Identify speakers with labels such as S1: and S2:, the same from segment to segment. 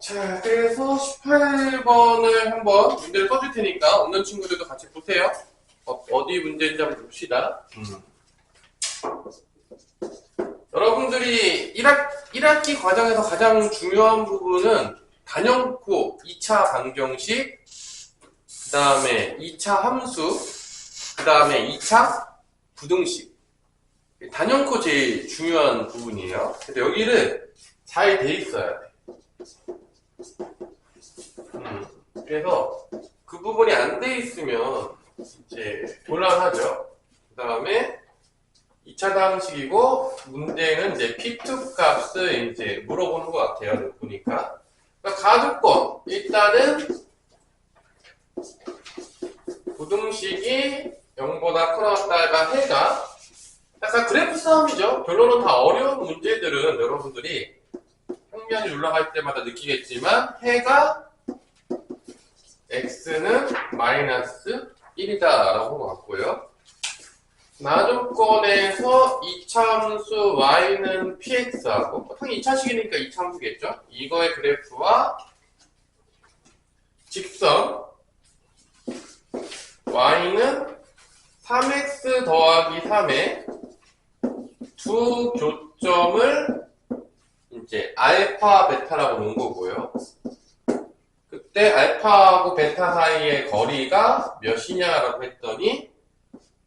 S1: 자, 그래서 18번을 한번 문제를 써줄 테니까 없는 친구들도 같이 보세요. 어디 문제인지 한번 봅시다. 여러분들이 1학기 과정에서 가장 중요한 부분은 단연코 2차 방정식, 그 다음에 2차 함수, 그 다음에 2차 부등식. 단연코 제일 중요한 부분이에요. 그래서 여기를 잘 돼 있어야 돼. 그래서 그 부분이 안 돼 있으면 이제 곤란하죠. 그 다음에 2차 방식이고 문제는 이제 P2 값을 이제 물어보는 것 같아요. 보니까. 그러니까 가조건 일단은 부등식이 0보다 커나왔다가 해가 약간 그래프 싸움이죠. 결론은 다 어려운 문제들은 여러분들이 평면이 올라갈 때마다 느끼겠지만 해가 x는 마이너스 1이다 라고 한 것 같고요. 나조건에서 2차 함수 y는 px하고 당연히 2차식이니까 2차 함수겠죠. 이거의 그래프와 직선 y는 3x 더하기 3의 두 교점을 이제 알파, 베타라고 놓은 거고요. 그때 알파하고 베타 사이의 거리가 몇이냐라고 했더니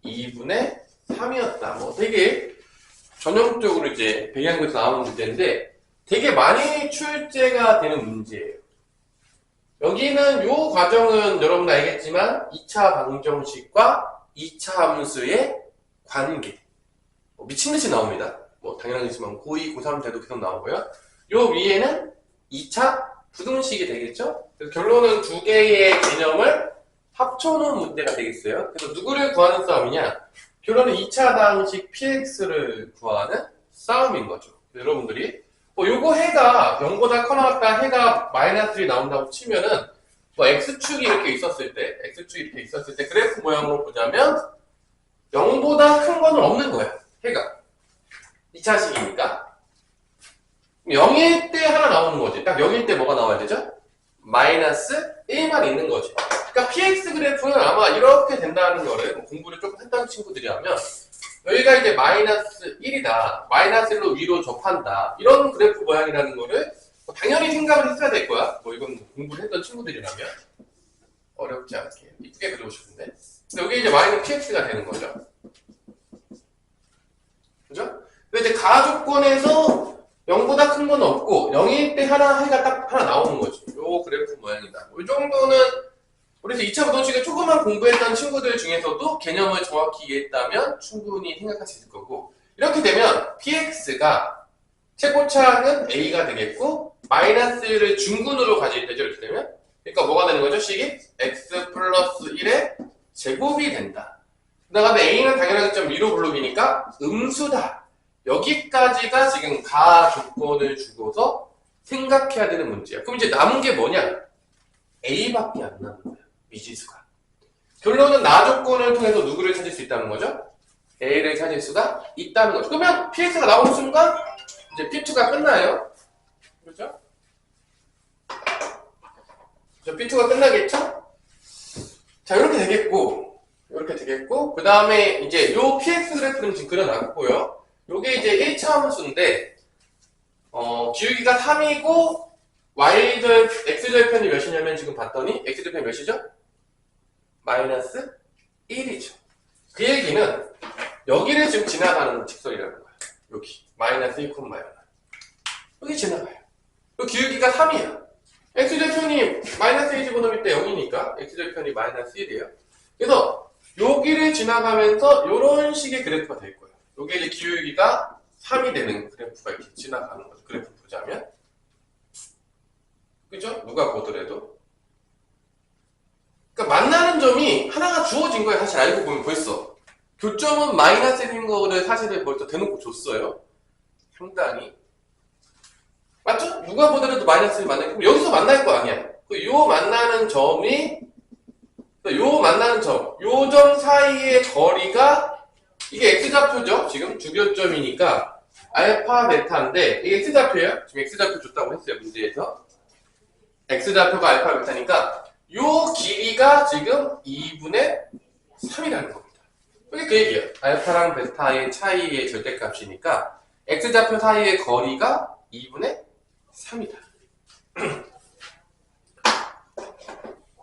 S1: 2분의 3이었다. 뭐 되게 전형적으로 이제 배경에서 나오는 문제인데 되게 많이 출제가 되는 문제예요. 여기는 요 과정은 여러분 알겠지만 2차 방정식과 2차 함수의 관계. 미친듯이 나옵니다. 뭐 당연하겠지만 고2, 고3 때도 계속 나오고요. 요 위에는 2차 부등식이 되겠죠? 그래서 결론은 두 개의 개념을 합쳐놓은 문제가 되겠어요. 그래서 누구를 구하는 싸움이냐? 결론은 2차 방식 px를 구하는 싸움인 거죠. 여러분들이 요거 해가 0보다 커나왔다 해가 마이너스 1이 나온다고 치면은 x축이 이렇게 있었을 때 그래프 모양으로 보자면 0보다 큰 거는 없는 거야. 해가 2차식이니까 0일 때 하나 나오는 거지. 딱 0일 때 뭐가 나와야 되죠? 마이너스 1만 있는 거지. 그러니까 px 그래프는 아마 이렇게 된다는 거를 공부를 조금 했던 친구들이라면 여기가 이제 마이너스 1이다. 마이너스 1로 위로 접한다. 이런 그래프 모양이라는 거를 당연히 생각을 했어야 될 거야. 이건 공부를 했던 친구들이라면 어렵지 않게 이쁘게 그리고 싶은데. 근데 여기 이제 마이너스 px가 되는 거죠. 그죠? 근데 이제 가조건에서 0보다 큰 건 없고 0일 때 해가 딱 하나 나오는 거지. 요 그래프 모양이다. 이 정도는 그래서 2차 부등식을 조금만 공부했던 친구들 중에서도 개념을 정확히 이해했다면 충분히 생각할 수 있을 거고 이렇게 되면 px가 최고차는 a가 되겠고 마이너스를 중근으로 가질 때죠. 이렇게 되면 그러니까 뭐가 되는 거죠? 식이 x 플러스 1의 제곱이 된다. 그 다음에 a는 당연하게 좀 위로 블록이니까 음수다. 여기까지가 지금 가 조건을 주고서 생각해야 되는 문제야. 그럼 이제 남은 게 뭐냐? a밖에 안 남은 거야. 미지수가. 결론은 나 조건을 통해서 누구를 찾을 수 있다는 거죠? a를 찾을 수가 있다는 거죠. 그러면 px가 나오는 순간 이제 p2가 끝나요. 그렇죠? p2가 끝나겠죠? 자, 이렇게 되겠고 그 다음에 이제 요 px 그래프는 지금 그려놨고요. 요게 이제 1차 함수인데 기울기가 3이고 x절편이 몇이냐면 지금 봤더니 x절편이 몇이죠? 마이너스 1이죠. 그 얘기는 여기를 지금 지나가는 직선이라는 거야. 여기 마이너스 1, 여기 지나가요. 요 기울기가 3이야. x절편이 마이너스 1 집어넣을 때 0이니까 x절편이 마이너스 1이에요. 그래서 여기를 지나가면서 이런 식의 그래프가 될 거예요. 요게 이제 기울기가 3이 되는 그래프가 이렇게 지나가는 거죠. 그래프 보자면. 그죠? 누가 보더라도. 그러니까 만나는 점이 하나가 주어진 거예요. 사실 알고 보면 벌써. 교점은 마이너스 1인 거를 사실을 벌써 대놓고 줬어요. 상당히. 맞죠? 누가 보더라도 마이너스 1 만나요. 그럼 여기서 만날 거 아니야. 요 만나는 점이, 요 점 사이의 거리가 이게 x좌표죠? 지금 주교점이니까 알파, 베타인데 이게 x좌표예요? 지금 x좌표 줬다고 했어요. 문제에서. x좌표가 알파 베타니까 요 길이가 지금 2분의 3이라는 겁니다. 이게 그 얘기예요. 알파랑 베타의 차이의 절대값이니까 x좌표 사이의 거리가 2분의 3이다.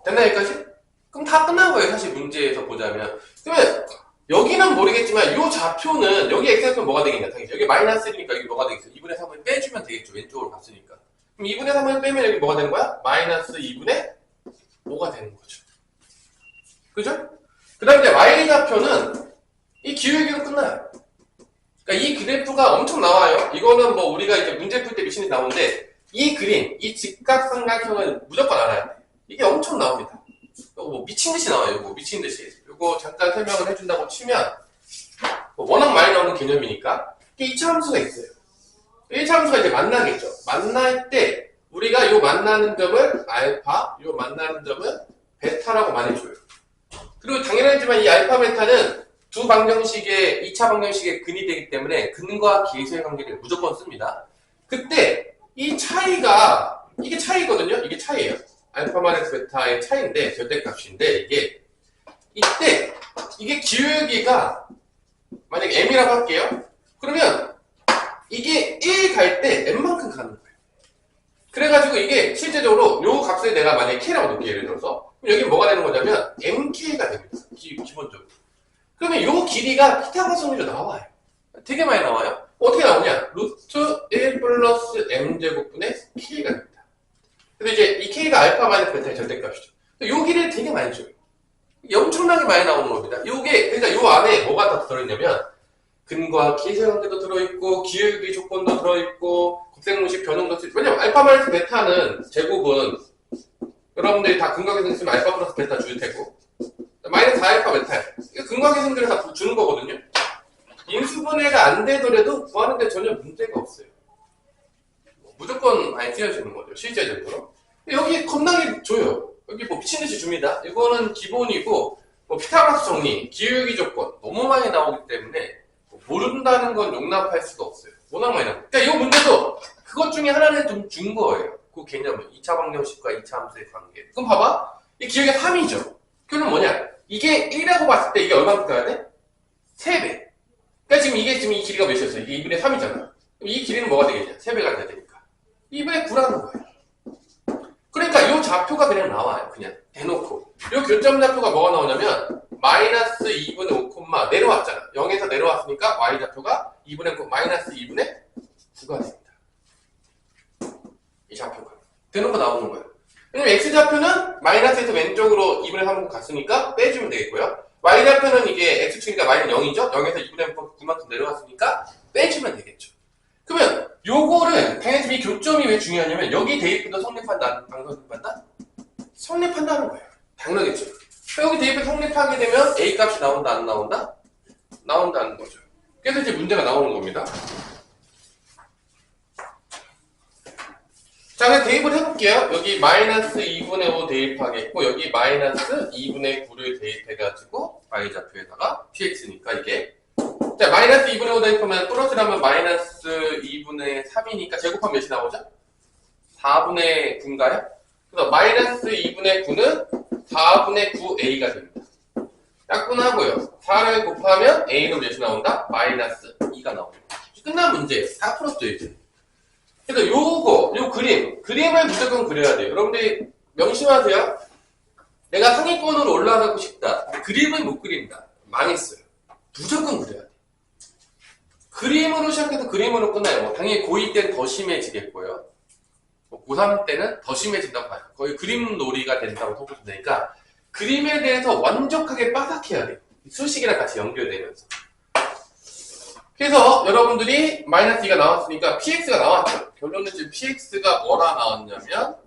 S1: 됐나 여기까지? 그럼 다 끝난 거예요. 사실 문제에서 보자면. 그러면 여기는 모르겠지만 이 좌표는 여기 x좌표 뭐가 되겠냐 당연히 여기 마이너스 1이니까 여기 뭐가 되겠어? 2분의 3을 빼주면 되겠죠. 왼쪽으로 갔으니까. 그럼 2분의 3을 빼면 여기 뭐가 되는 거야? 마이너스 2분의 5가 되는 거죠. 그죠? 그 다음에 이제 y좌표는 이 기울기로 끝나요. 그러니까 이 그래프가 엄청 나와요. 이거는 뭐 우리가 이제 문제 풀 때 미신이 나오는데 이 그림, 이 직각삼각형은 무조건 알아야 돼. 이게 엄청 나옵니다. 이거 뭐 미친 듯이 나와요. 이거 미친 듯이. 이거 잠깐 설명을 해준다고 치면 뭐 워낙 많이 나오는 개념이니까 이게 2차 함수가 있어요. 1차 함수가 이제 만나겠죠. 만날 때 우리가 요 만나는 점을 알파, 요 만나는 점을 베타라고 말해줘요. 그리고 당연하지만 이 알파 베타는 두 방정식의 2차 방정식의 근이 되기 때문에 근과 계수의 관계를 무조건 씁니다. 그때 이 차이가 이게 차이거든요. 이게 차이예요. 알파 마이너스 베타의 차이인데 절대값인데 이때 이게 기울기가 만약에 m이라고 할게요. 그러면 이게 1 갈 때 m만큼 가는 거예요. 그래가지고 이게 실제적으로 요 값을 내가 만약에 k라고 놓을게요. 예를 들어서 그럼 여기 뭐가 되는 거냐면 mk가 됩니다. 기본적으로. 그러면 요 길이가 피타고라스로 나와요. 되게 많이 나와요. 어떻게 나오냐? 루트 1 플러스 m제곱분의 k가 됩니다. 근데 이제 이 k가 알파 마이너스 베타의 절대값이죠. 요 길이를 되게 많이 줘요. 이게 엄청나게 많이 나오는 겁니다. 요게 그러니까 요 안에 뭐가 다 들어있냐면 근과 계수의 관계도 들어있고 기울기 조건도 들어있고 곱셈공식 변형도 들어있고 왜냐면 알파 마이너스 베타는 제곱은 여러분들이 다 근과 계수 있으면 알파 플러스 베타 줄 테고 마이너스 4알파 베타야. 이거 근과 계수들을 다 주는 거거든요. 인수분해가 안 되더라도 구하는데 전혀 문제가 없어요. 무조건 많이 띄워주는 거죠. 실제적으로. 여기 겁나게 줘요. 여기 뭐 미친듯이 줍니다. 이거는 기본이고 뭐 피타고라스 정리, 기울기 조건 너무 많이 나오기 때문에 모른다는 건 용납할 수가 없어요. 워낙 많이 나와요. 그러니까 이 문제도 그것 중에 하나를 좀 준 거예요. 그 개념은 2차 방정식과 2차 함수의 관계. 그럼 봐봐. 이 기울기가 3이죠. 그러면 뭐냐? 이게 1이라고 봤을 때 이게 얼마큼 가야 돼? 3배. 그러니까 지금 이게 지금 이 길이가 몇이었어요? 이게 2분의 3이잖아. 이 길이는 뭐가 되겠냐? 3배가 돼야 되니까. 2분의 9라는 거예요. 그러니까 이 좌표가 그냥 나와요. 그냥 대놓고. 이 교점 좌표가 뭐가 나오냐면 마이너스 2분의 5, 내려왔잖아. 0에서 내려왔으니까 y좌표가 2분의 9, 마이너스 2분의 9가 됩니다. 이 좌표가. 대놓고 나오는 거예요. 왜냐면 x좌표는 마이너스에서 왼쪽으로 2분의 3을 갔으니까 빼주면 되겠고요. y좌표는 이게 x축이니까 마이너스 0이죠. 0에서 2분의 9만큼 내려왔으니까 빼주면 되겠죠. 그러면 요거를 당연히 이 교점이 왜 중요하냐면 여기 대입해도 성립한다, 안 성립한다? 성립한다는 거예요. 당연하겠죠. 여기 대입해 성립하게 되면 a 값이 나온다, 안 나온다? 나온다는 거죠. 그래서 이제 문제가 나오는 겁니다. 자, 그럼 대입을 해볼게요. 여기 마이너스 2분의 5 대입하겠고 여기 마이너스 2분의 9를 대입해가지고 y좌표에다가 px니까 이게 자, 마이너스 2분의 5 대입하면 플러스라면 마이너스 2분의 3이니까 제곱하면 몇이 나오죠? 4분의 9인가요? 그래서 마이너스 2분의 9는 4분의 9a가 됩니다. 약분하고요. 4를 곱하면 a는 몇이 나온다? 마이너스 2가 나옵니다. 끝난 문제예요. 다 풀었죠, 이제. 그래서 요 그림을 무조건 그려야 돼요. 여러분들이 명심하세요. 내가 상위권으로 올라가고 싶다. 그림을 못 그린다. 망했어요. 무조건 그려야 돼. 그림으로 시작해서 그림으로 끝나요. 뭐 당연히 고2 때는 더 심해지겠고요. 고3 때는 더 심해진다고 봐요. 거의 그림 놀이가 된다고 보시면 되니까 그림에 대해서 완벽하게 빠삭해야 돼요. 수식이랑 같이 연결되면서. 그래서 여러분들이 마이너스 2가 나왔으니까 px가 나왔죠. 결론은 지금 px가 뭐라 나왔냐면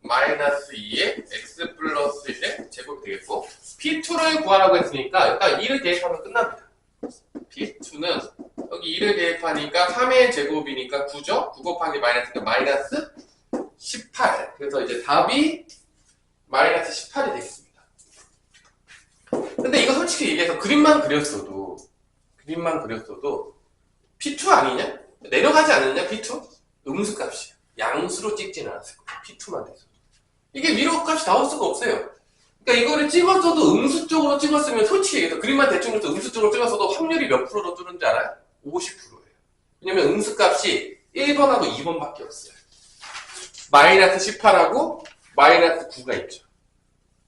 S1: 마이너스 2에 x 플러스 1의 제곱이 되겠고 p2를 구하라고 했으니까 일단 2를 대입하면 끝납니다. p2는 여기 2를 대입하니까 3의 제곱이니까 9죠? 9 곱하기 마이너스니까 마이너스 18. 그래서 이제 답이 마이너스 18이 되겠습니다. 근데 이거 솔직히 얘기해서 그림만 그렸어도 P2 아니냐? 내려가지 않느냐 P2? 음수값이야. 양수로 찍지는 않았을 거야. P2만 돼서. 이게 미러값이 나올 수가 없어요. 그러니까 이거를 찍었어도 음수 쪽으로 찍었으면 솔직히 얘기해서 그림만 대충 그려서 음수 쪽으로 찍었어도 확률이 몇 프로로 뜨는지 알아요? 50%예요. 왜냐면 음수값이 1번하고 2번밖에 없어요. 마이너스 18하고 마이너스 9가 있죠.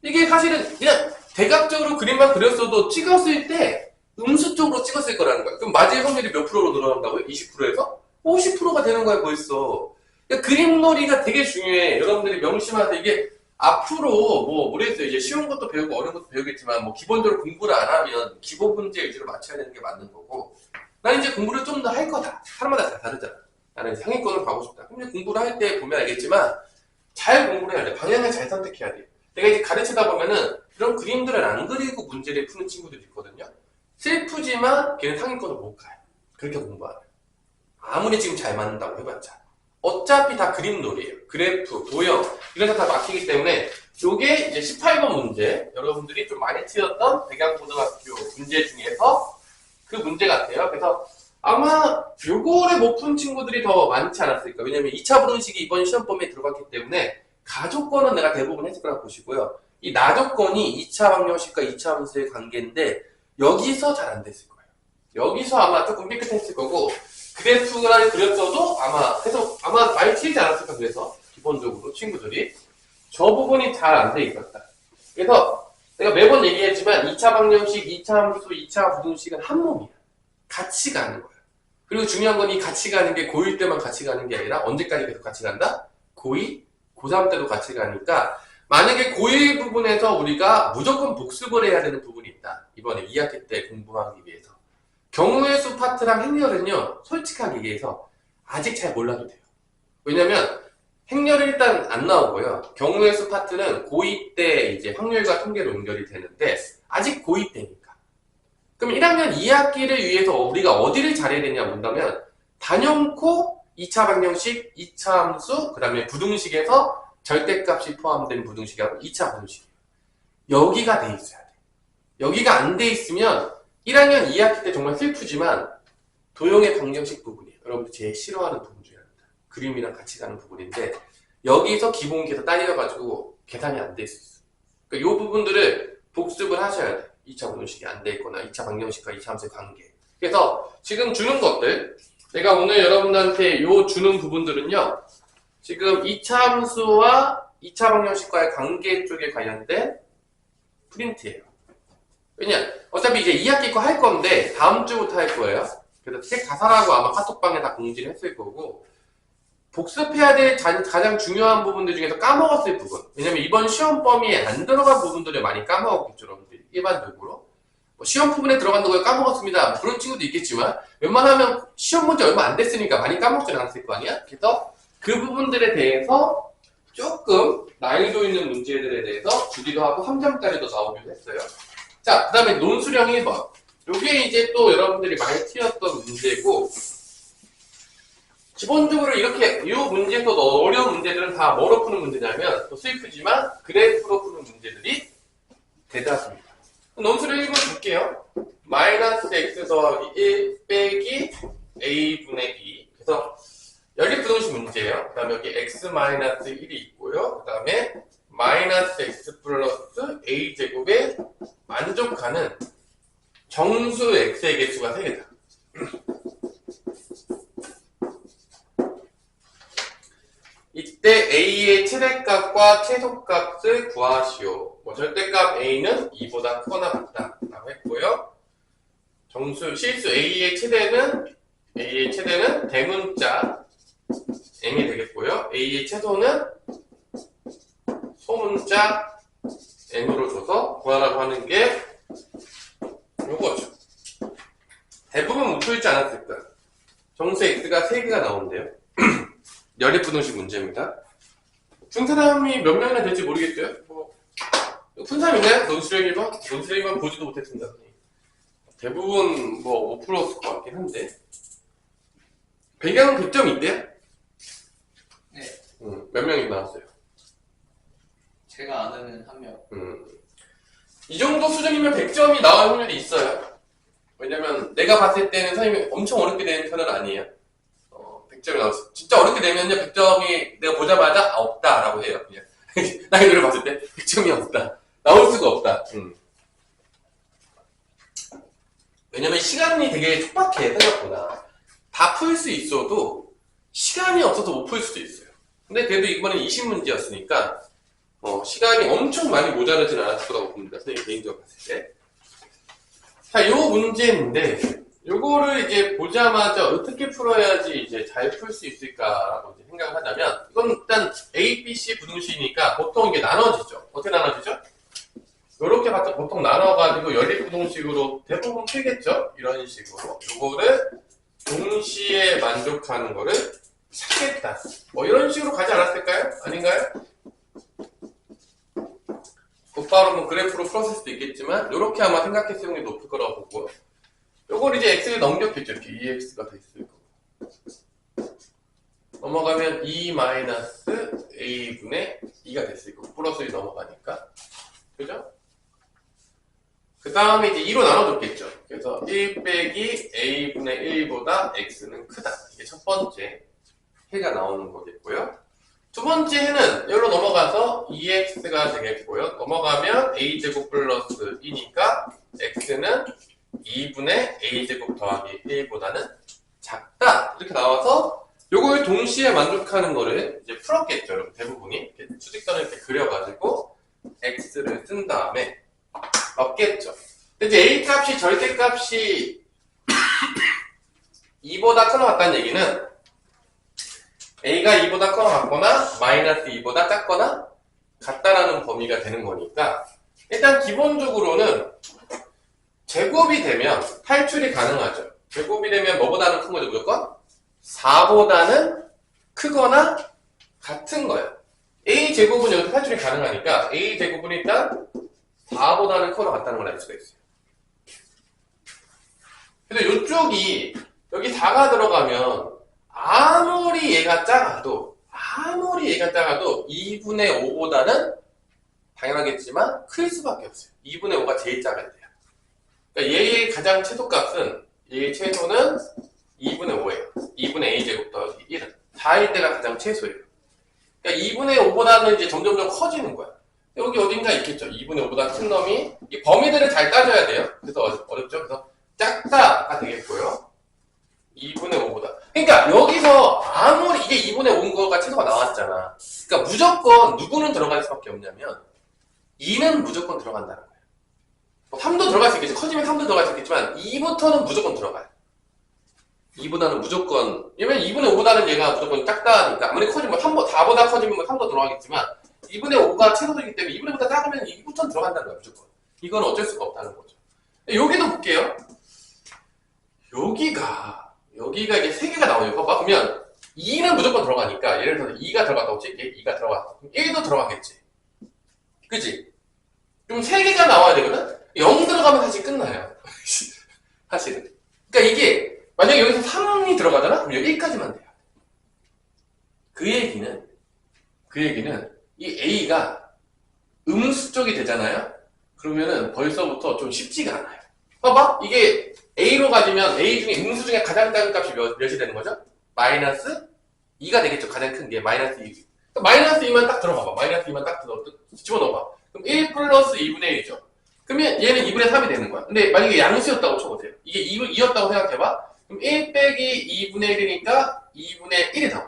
S1: 이게 사실은 그냥 대각적으로 그림만 그렸어도 찍었을 때 음수 쪽으로 찍었을 거라는 거야. 그럼 맞을 확률이 몇 프로로 늘어난다고요? 20%에서? 50%가 되는 거야 벌써. 그러니까 그림놀이가 되게 중요해. 여러분들이 명심하세요. 이게 앞으로 모르겠어요. 이제 쉬운 것도 배우고 어려운 것도 배우겠지만 기본적으로 공부를 안 하면 기본 문제 위주로 맞춰야 되는 게 맞는 거고, 나는 이제 공부를 좀 더 할 거다. 사람마다 다 다르잖아. 나는 이제 상위권으로 가고 싶다. 그럼 이제 공부를 할 때 보면 알겠지만 잘 공부를 해야 돼. 방향을 잘 선택해야 돼. 내가 이제 가르치다 보면은 그런 그림들을 안 그리고 문제를 푸는 친구들이 있거든요. 슬프지만 걔는 상위권을 못 가요. 그렇게 공부하면. 아무리 지금 잘 맞는다고 해봤자. 어차피 다 그림놀이에요. 그래프, 도형, 이런 거 다 막히기 때문에 요게 이제 18번 문제, 여러분들이 좀 많이 틀렸던 백양고등학교 문제 중에서 그 문제 같아요. 그래서 아마 요거를 못 푼 친구들이 더 많지 않았을까. 왜냐면 2차 부등식이 이번 시험 범위에 들어갔기 때문에 가조건은 내가 대부분 했을 거라고 보시고요. 이 나조건이 2차 방정식과 2차 함수의 관계인데 여기서 잘 안 됐을 거예요. 여기서 아마 조금 삐끗했을 거고, 그래프를 그렸어도 아마 많이 틀리지 않았을까. 그래서 기본적으로 친구들이 저 부분이 잘 안 돼 있었다. 그래서 내가 매번 얘기했지만 2차 방정식, 2차 함수, 2차 부등식은 한 몸이야. 같이 가는 거야. 그리고 중요한 건 이 같이 가는 게 고1 때만 같이 가는 게 아니라 언제까지 계속 같이 간다? 고2, 고3 때도 같이 가니까 만약에 고1 부분에서 우리가 무조건 복습을 해야 되는 부분이 있다. 이번에 2학기 때 공부하기 위해서. 경우의 수 파트랑 행렬은요, 솔직하게 얘기해서 아직 잘 몰라도 돼요. 왜냐면 행렬은 일단 안 나오고요. 경우의 수 파트는 고2 때 이제 확률과 통계로 연결이 되는데 아직 고2 때니까. 그럼 1학년 2학기를 위해서 우리가 어디를 잘해야 되냐 본다면 단연코 2차 방정식, 2차 함수, 그 다음에 부등식에서 절대값이 포함된 부등식하고 2차 부등식이에요. 여기가 돼 있어야 돼. 여기가 안 돼 있으면 1학년 2학기 때 정말 슬프지만 도형의 방정식 부분이에요. 여러분들 제일 싫어하는 부분 중에 하나입니다. 그림이랑 같이 가는 부분인데 여기서 기본기에서 딸려가지고 계산이 안 될 수 있어요. 그러니까 이 부분들을 복습을 하셔야 돼요. 2차 부등식이 안 돼 있거나 2차 방정식과 2차 함수의 관계. 그래서 지금 주는 것들, 내가 오늘 여러분들한테 요 주는 부분들은요, 지금 2차 함수와 2차 방정식과의 관계 쪽에 관련된 프린트예요. 왜냐, 어차피 이제 2학기 거 할 건데 다음 주부터 할 거예요. 그래서 책 다 사라고 아마 카톡방에 다 공지를 했을 거고, 복습해야 될 가장 중요한 부분들 중에서 까먹었을 부분, 왜냐면 이번 시험 범위에 안 들어간 부분들을 많이 까먹었겠죠. 여러분들이 일반적으로 시험 부분에 들어간다고 까먹었습니다, 그런 친구도 있겠지만 웬만하면 시험 문제 얼마 안 됐으니까 많이 까먹진 않았을 거 아니야. 그래서 그 부분들에 대해서 조금 난이도 있는 문제들에 대해서 주기도 하고 3점짜리도 나오기도 했어요. 자, 그 다음에 논수령 1번. 요게 이제 또 여러분들이 많이 틀렸던 문제고, 기본적으로 이렇게 이 문제에서 어려운 문제들은 다 뭐로 푸는 문제냐면, 또 슬프지만 그래프로 푸는 문제들이 대다수입니다. 논수령 1번 볼게요. 마이너스 x 더하기 1 빼기 a분의 b. 그래서 연립부등식 문제예요. 그 다음에 여기 x 마이너스 1이 있고요. 그 다음에 마이너스 x 플러스 a 제곱에 만족하는 정수 x의 개수가 3개다. 이때 a의 최대값과 최소값을 구하시오. 절대값 a는 2보다 크거나 같다 라고 했고요. 실수 a의 최대는 대문자 m이 되겠고요. a의 최소는 소문자 n으로 줘서 구하라고 하는 게 요거죠. 대부분 묻혀있지 않았을까. 정수 x가 3개가 나오는데요. 연립부등식 문제입니다. 푼 사람이 몇 명이나 될지 모르겠어요. 푼 사람 있나요? 논수령 1번? 논수령 1번 보지도 못했습니다. 대부분 5%였을 것 같긴 한데. 배경은 100점 있대요?
S2: 네.
S1: 몇 명이 나왔어요?
S2: 제가 아는 한 명.
S1: 이 정도 수준이면 100점이 나올 확률이 있어요. 왜냐면 내가 봤을 때는 선생님이 엄청 어렵게 되는 편은 아니에요. 100점이 나왔어요. 진짜 어렵게 되면요, 100점이 내가 보자마자 없다라고 해요. 그냥 난이도를 봤을 때 100점이 없다. 나올 수가 없다. 왜냐면 시간이 되게 촉박해, 생각보다. 다 풀 수 있어도 시간이 없어서 못 풀 수도 있어요. 근데 그래도 이번엔 20문제였으니까 시간이 엄청 많이 모자라진 않았을 거라고 봅니다. 선생님 개인적으로 봤을 때. 자, 요 문제인데 요거를 이제 보자마자 어떻게 풀어야지 이제 잘 풀 수 있을까라고 이제 생각을 하자면 이건 일단 A, B, C 부등식이니까 보통 이게 나눠지죠. 어떻게 나눠지죠? 요렇게 봤자 보통 나눠가지고 연립부등식으로 대부분 풀겠죠? 이런 식으로. 요거를 동시에 만족하는 거를 찾겠다. 뭐 이런 식으로 가지 않았을까요? 아닌가요? 곧바로 뭐 그래프로 풀었을 수도 있겠지만 요렇게 아마 생각했을 게 높을 거라고 보고 요걸 이제 x를 넘겼겠죠. 이렇게 2x가 돼 있을 거고 넘어가면 2-a분의 2가 됐을 거고 플러스 1 넘어가니까 그죠? 그 다음에 이제 2로 나눠줬겠죠. 그래서 1 빼기 a분의 1보다 x는 크다. 이게 첫 번째 해가 나오는 거겠고요. 두 번째 해는 여기로 넘어가서 2x가 되겠고요. 넘어가면 a제곱 플러스 2니까 x는 2분의 a제곱 더하기 1보다는 작다. 이렇게 나와서 요걸 동시에 만족하는 거를 이제 풀었겠죠. 여러분 대부분이 이렇게 수직선을 이렇게 그려가지고 x를 쓴 다음에 없겠죠. 근데 이제 a 값이 절대값이 2보다 커 나왔다는 얘기는 a가 2보다 커 같거나 마이너스 2보다 작거나 같다라는 범위가 되는 거니까 일단 기본적으로는 제곱이 되면 탈출이 가능하죠. 제곱이 되면 뭐보다는 큰 거죠, 무조건? 4보다는 크거나 같은 거예요. a제곱은 여기서 탈출이 가능하니까 a제곱은 일단 4보다는 커나 같다는 걸 알 수가 있어요. 근데 이쪽이 여기 4가 들어가면 아무리 얘가 작아도 2분의 5보다는 당연하겠지만 클 수밖에 없어요. 2분의 5가 제일 작을 때요. 그러니까 얘의 가장 최소값은 얘의 최소는 2분의 5예요. 2분의 a제곱 더하기 1은 4일 때가 가장 최소예요. 그러니까 2분의 5보다는 이제 점점점 커지는 거야. 여기 어딘가 있겠죠. 2분의 5보다 큰 놈이 이 범위들을 잘 따져야 돼요. 그래서 어렵죠. 그래서 작다가 되겠고요. 2분의 5보다. 그러니까 여기서 아무리 이게 2분의 5인 거가 최소가 나왔잖아. 그러니까 무조건 누구는 들어갈 수밖에 없냐면 2는 무조건 들어간다는 거예요. 뭐 3도 들어갈 수 있겠지. 커지면 3도 들어갈 수 있겠지만 2부터는 무조건 들어가요. 2보다는 무조건 왜냐면 2분의 5보다는 얘가 무조건 작다니까 아무리 커지면 4보다 커지면 3도 들어가겠지만 2분의 5가 최소이기 때문에 2분의 5보다 작으면 2부터는 들어간다는 거야 무조건. 이건 어쩔 수가 없다는 거죠. 여기도 볼게요. 여기가 이제 3개가 나오네요. 봐봐. 그러면 2는 무조건 들어가니까 예를 들어서 2가 들어갔다고 칠게. 2가 들어갔다. 그럼 1도 들어가겠지. 그치? 그럼 3개가 나와야 되거든? 0 들어가면 사실 끝나요. 사실은. 그러니까 이게 만약에 여기서 3이 들어가잖아? 그럼 여기 1까지만 돼요. 그 얘기는 이 A가 음수 쪽이 되잖아요? 그러면은 벌써부터 좀 쉽지가 않아요. 봐봐. 이게 A로 가지면 A 중에 음수 중에 가장 작은 값이 몇이 되는 거죠? 마이너스 2가 되겠죠. 가장 큰 게 마이너스 2. 그러니까 마이너스 2만 딱 들어가봐. 마이너스 2만 딱 집어넣어봐. 그럼 1 플러스 2분의 1이죠. 그러면 얘는 2분의 3이 되는 거야. 근데 만약에 양수였다고 쳐보세요. 이게 2였다고 생각해봐. 그럼 1 빼기 2분의 1이니까 2분의 1이 나와.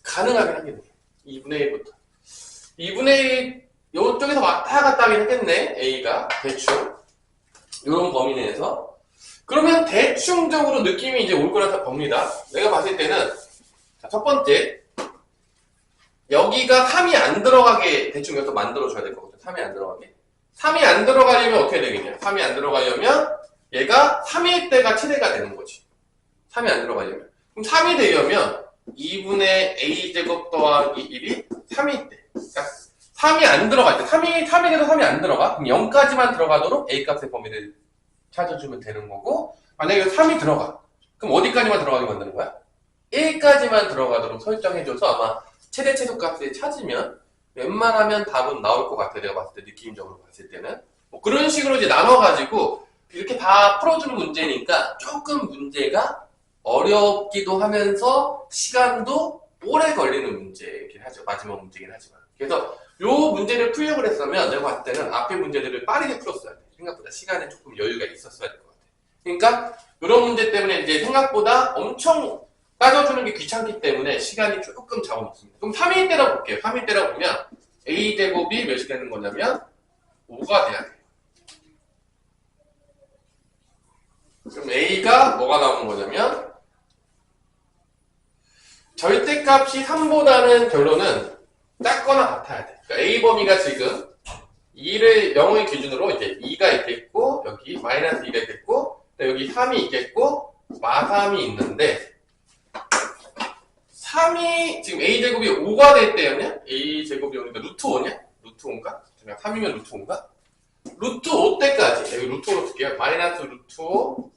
S1: 가능하긴 하겠네. 2분의 1부터. 2분의 1, 요쪽에서 왔다 갔다 하긴 하겠네. A가. 대충. 요런 범위 내에서. 그러면 대충적으로 느낌이 이제 올 거라 봅니다. 내가 봤을 때는, 자, 첫 번째. 여기가 3이 안 들어가게 대충 여기서 만들어줘야 될 거거든. 3이 안 들어가게. 3이 안 들어가려면 어떻게 되겠냐. 3이 안 들어가려면 얘가 3일 때가 최대가 되는 거지. 3이 안 들어가려면. 그럼 3이 되려면 2분의 a제곱 더하기 1이 3일 때. 그러니까 3이 안 들어갈 때. 3일에도 3이 안 들어가? 그럼 0까지만 들어가도록 a값의 범위를 찾아주면 되는 거고, 만약에 3이 들어가. 그럼 어디까지만 들어가게 만드는 거야? 1까지만 들어가도록 설정해줘서 아마 최대 최소값을 찾으면 웬만하면 답은 나올 것 같아요. 내가 봤을 때, 느낌적으로 봤을 때는. 뭐 그런 식으로 이제 나눠가지고 이렇게 다 풀어주는 문제니까 조금 문제가 어렵기도 하면서 시간도 오래 걸리는 문제이긴 하죠. 마지막 문제긴 하지만. 그래서 요 문제를 풀려고 했으면 내가 봤을 때는 앞에 문제들을 빠르게 풀었어야 돼. 생각보다 시간에 조금 여유가 있었어야 될 것 같아. 그러니까 이런 문제 때문에 이제 생각보다 엄청 따져주는 게 귀찮기 때문에 시간이 조금 잡아먹습니다. 그럼 3일 때라 볼게요. 3일 때라 보면 a제곱이 몇이 되는 거냐면 5가 돼야 돼요. 그럼 a가 뭐가 나오는 거냐면 절대값이 3보다는 결론은 작거나 같아야 돼. 그러니까 a 범위가 지금 2를 0의 기준으로 이제 2가 있겠고 여기 마이너스 2가 있겠고 여기 3이 있겠고 마3이 있는데 3이 지금 a제곱이 5가 될 때였냐? a제곱이 오니까 루트 5냐? 루트 5인가? 3이면 루트 5인가? 루트 5 때까지 여기 루트 5로 쓸게요. 마이너스 루트 5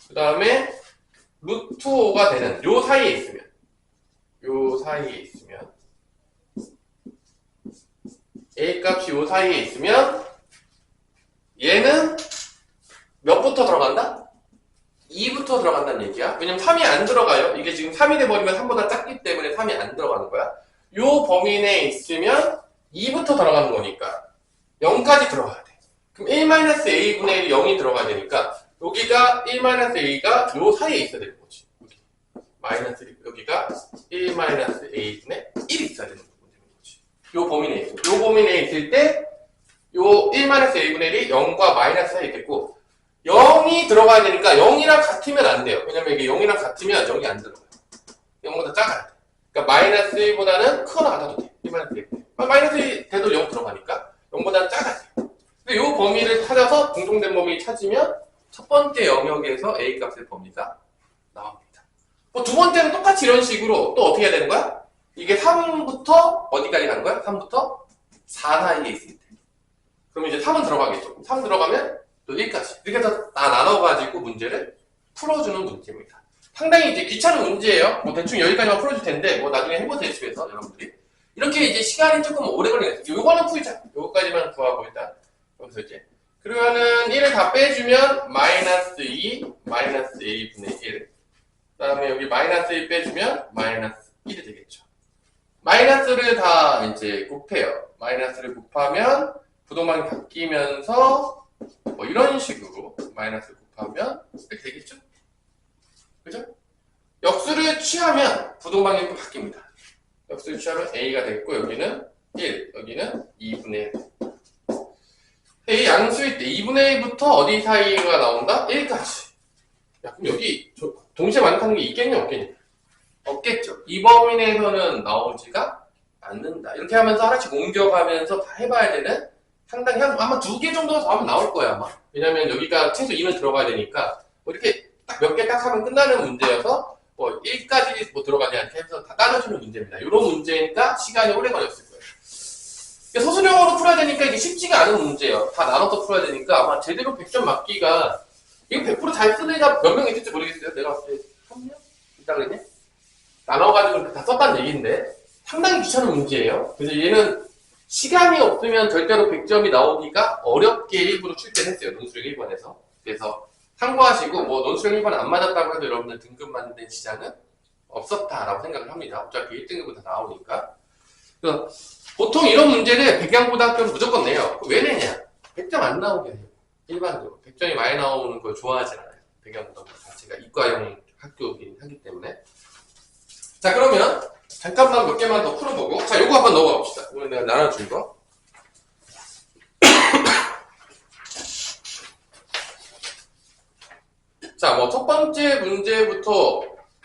S1: 그 다음에 루트 5가 되는 요 사이에 있으면 a 값이 요 사이에 있으면 얘는 몇부터 들어간다? 2부터 들어간다는 얘기야. 왜냐면 3이 안 들어가요. 이게 지금 3이 돼버리면 3보다 작기 때문에 3이 안 들어가는 거야. 요 범위 내에 있으면 2부터 들어가는 거니까 0까지 들어가야 돼. 그럼 1-a분의 1이 0이 들어가야 되니까 여기가 1-a가 요 사이에 있어야 되는 거지. 마이너스 1, 여기가 1-a분의 1이 있어야 되는 거지. 요 범위 내에 있어. 요 범위 내에 있을 때 요 1-a분의 1이 0과 마이너스 사이에 있겠고 0이 들어가야 되니까 0이랑 같으면 안 돼요. 왜냐면 이게 0이랑 같으면 0이 안 들어가요. 0보다 작아야 돼. 그러니까 마이너스 1보다는 크거나 같아도 돼. 1-1. 마이너스 1 돼도 0 들어가니까 0보다는 작아야 돼. 근데 요 범위를 찾아서 공통된 범위 찾으면 첫 번째 영역에서 a 값의 범위가 나옵니다. 뭐 두 번째는 똑같이 이런 식으로 또 어떻게 해야 되는 거야? 이게 3부터 어디까지 가는 거야? 3부터 4 사이에 있을 때. 그럼 이제 3은 들어가겠죠. 3 들어가면 또 1까지. 이렇게 해서 다 나눠가지고 문제를 풀어주는 문제입니다. 상당히 이제 귀찮은 문제예요. 뭐 대충 여기까지만 풀어줄 텐데, 뭐 나중에 해보세요, 집에서 여러분들이. 이렇게 이제 시간이 조금 오래 걸리겠어요. 요거는 풀자. 요거까지만 구하고 일단. 여기서 이제. 그러면은 1을 다 빼주면 마이너스 2, 마이너스 a분의 1. 그 다음에 여기 마이너스 1 빼주면 마이너스 1이 되겠죠. 마이너스를 다 이제 곱해요. 마이너스를 곱하면 부동방이 바뀌면서 뭐 이런 식으로 마이너스 곱하면 이렇게 되겠죠? 그죠? 역수를 취하면 부동방이 또 바뀝니다. 역수를 취하면 a가 됐고 여기는 1, 여기는 2분의 1. 이 양수일 때 2분의 1부터 어디 사이가 나온다? 1까지. 야, 그럼 여기 동시에 만족하는 게 있겠냐 없겠냐? 없겠죠. 이 범위 내에서는 나오지가 않는다. 이렇게 하면서 하나씩 옮겨가면서 다 해봐야 되는 상당히 아마 2개 정도 더 하면 나올 거야 아마. 왜냐면 여기가 최소 2는 들어가야 되니까 뭐 이렇게 딱 몇 개 딱 하면 끝나는 문제여서 뭐 1까지 뭐 들어가냐 이렇게 해서 다 따져주는 문제입니다. 이런 문제니까 시간이 오래 걸렸을 거예요. 소수령으로 풀어야 되니까 이게 쉽지가 않은 문제예요. 다 나눠서 풀어야 되니까 아마 제대로 100점 맞기가 이거 100%잘 쓰는 애가 몇 명 있을지 모르겠어요. 내가 봤을 때 3명? 있다 그랬냐? 나눠가지고 이렇게 다 썼다는 얘기인데 상당히 귀찮은 문제예요. 그래서 얘는 시간이 없으면 절대로 100점이 나오기가 어렵게 일부러 출제했어요. 논술형 1번에서. 그래서 참고하시고 뭐 논술형 1번 안 맞았다고 해도 여러분들 등급 맞는 시장은 없었다라고 생각을 합니다. 어차피 1등급은 다 나오니까. 그래서 보통 이런 문제를 백양고등학교는 무조건 내요. 왜 내냐? 100점 안 나오게 해요. 일반적으로. 100점이 많이 나오는 걸 좋아하지 않아요. 백양고등학교 자체가 이과형 학교이긴 하기 때문에. 자, 그러면 잠깐만 몇 개만 더 풀어보고 자, 요거 한번 넘어가 봅시다. 오늘 내가 나눠준 거. 자, 뭐 첫 번째 문제부터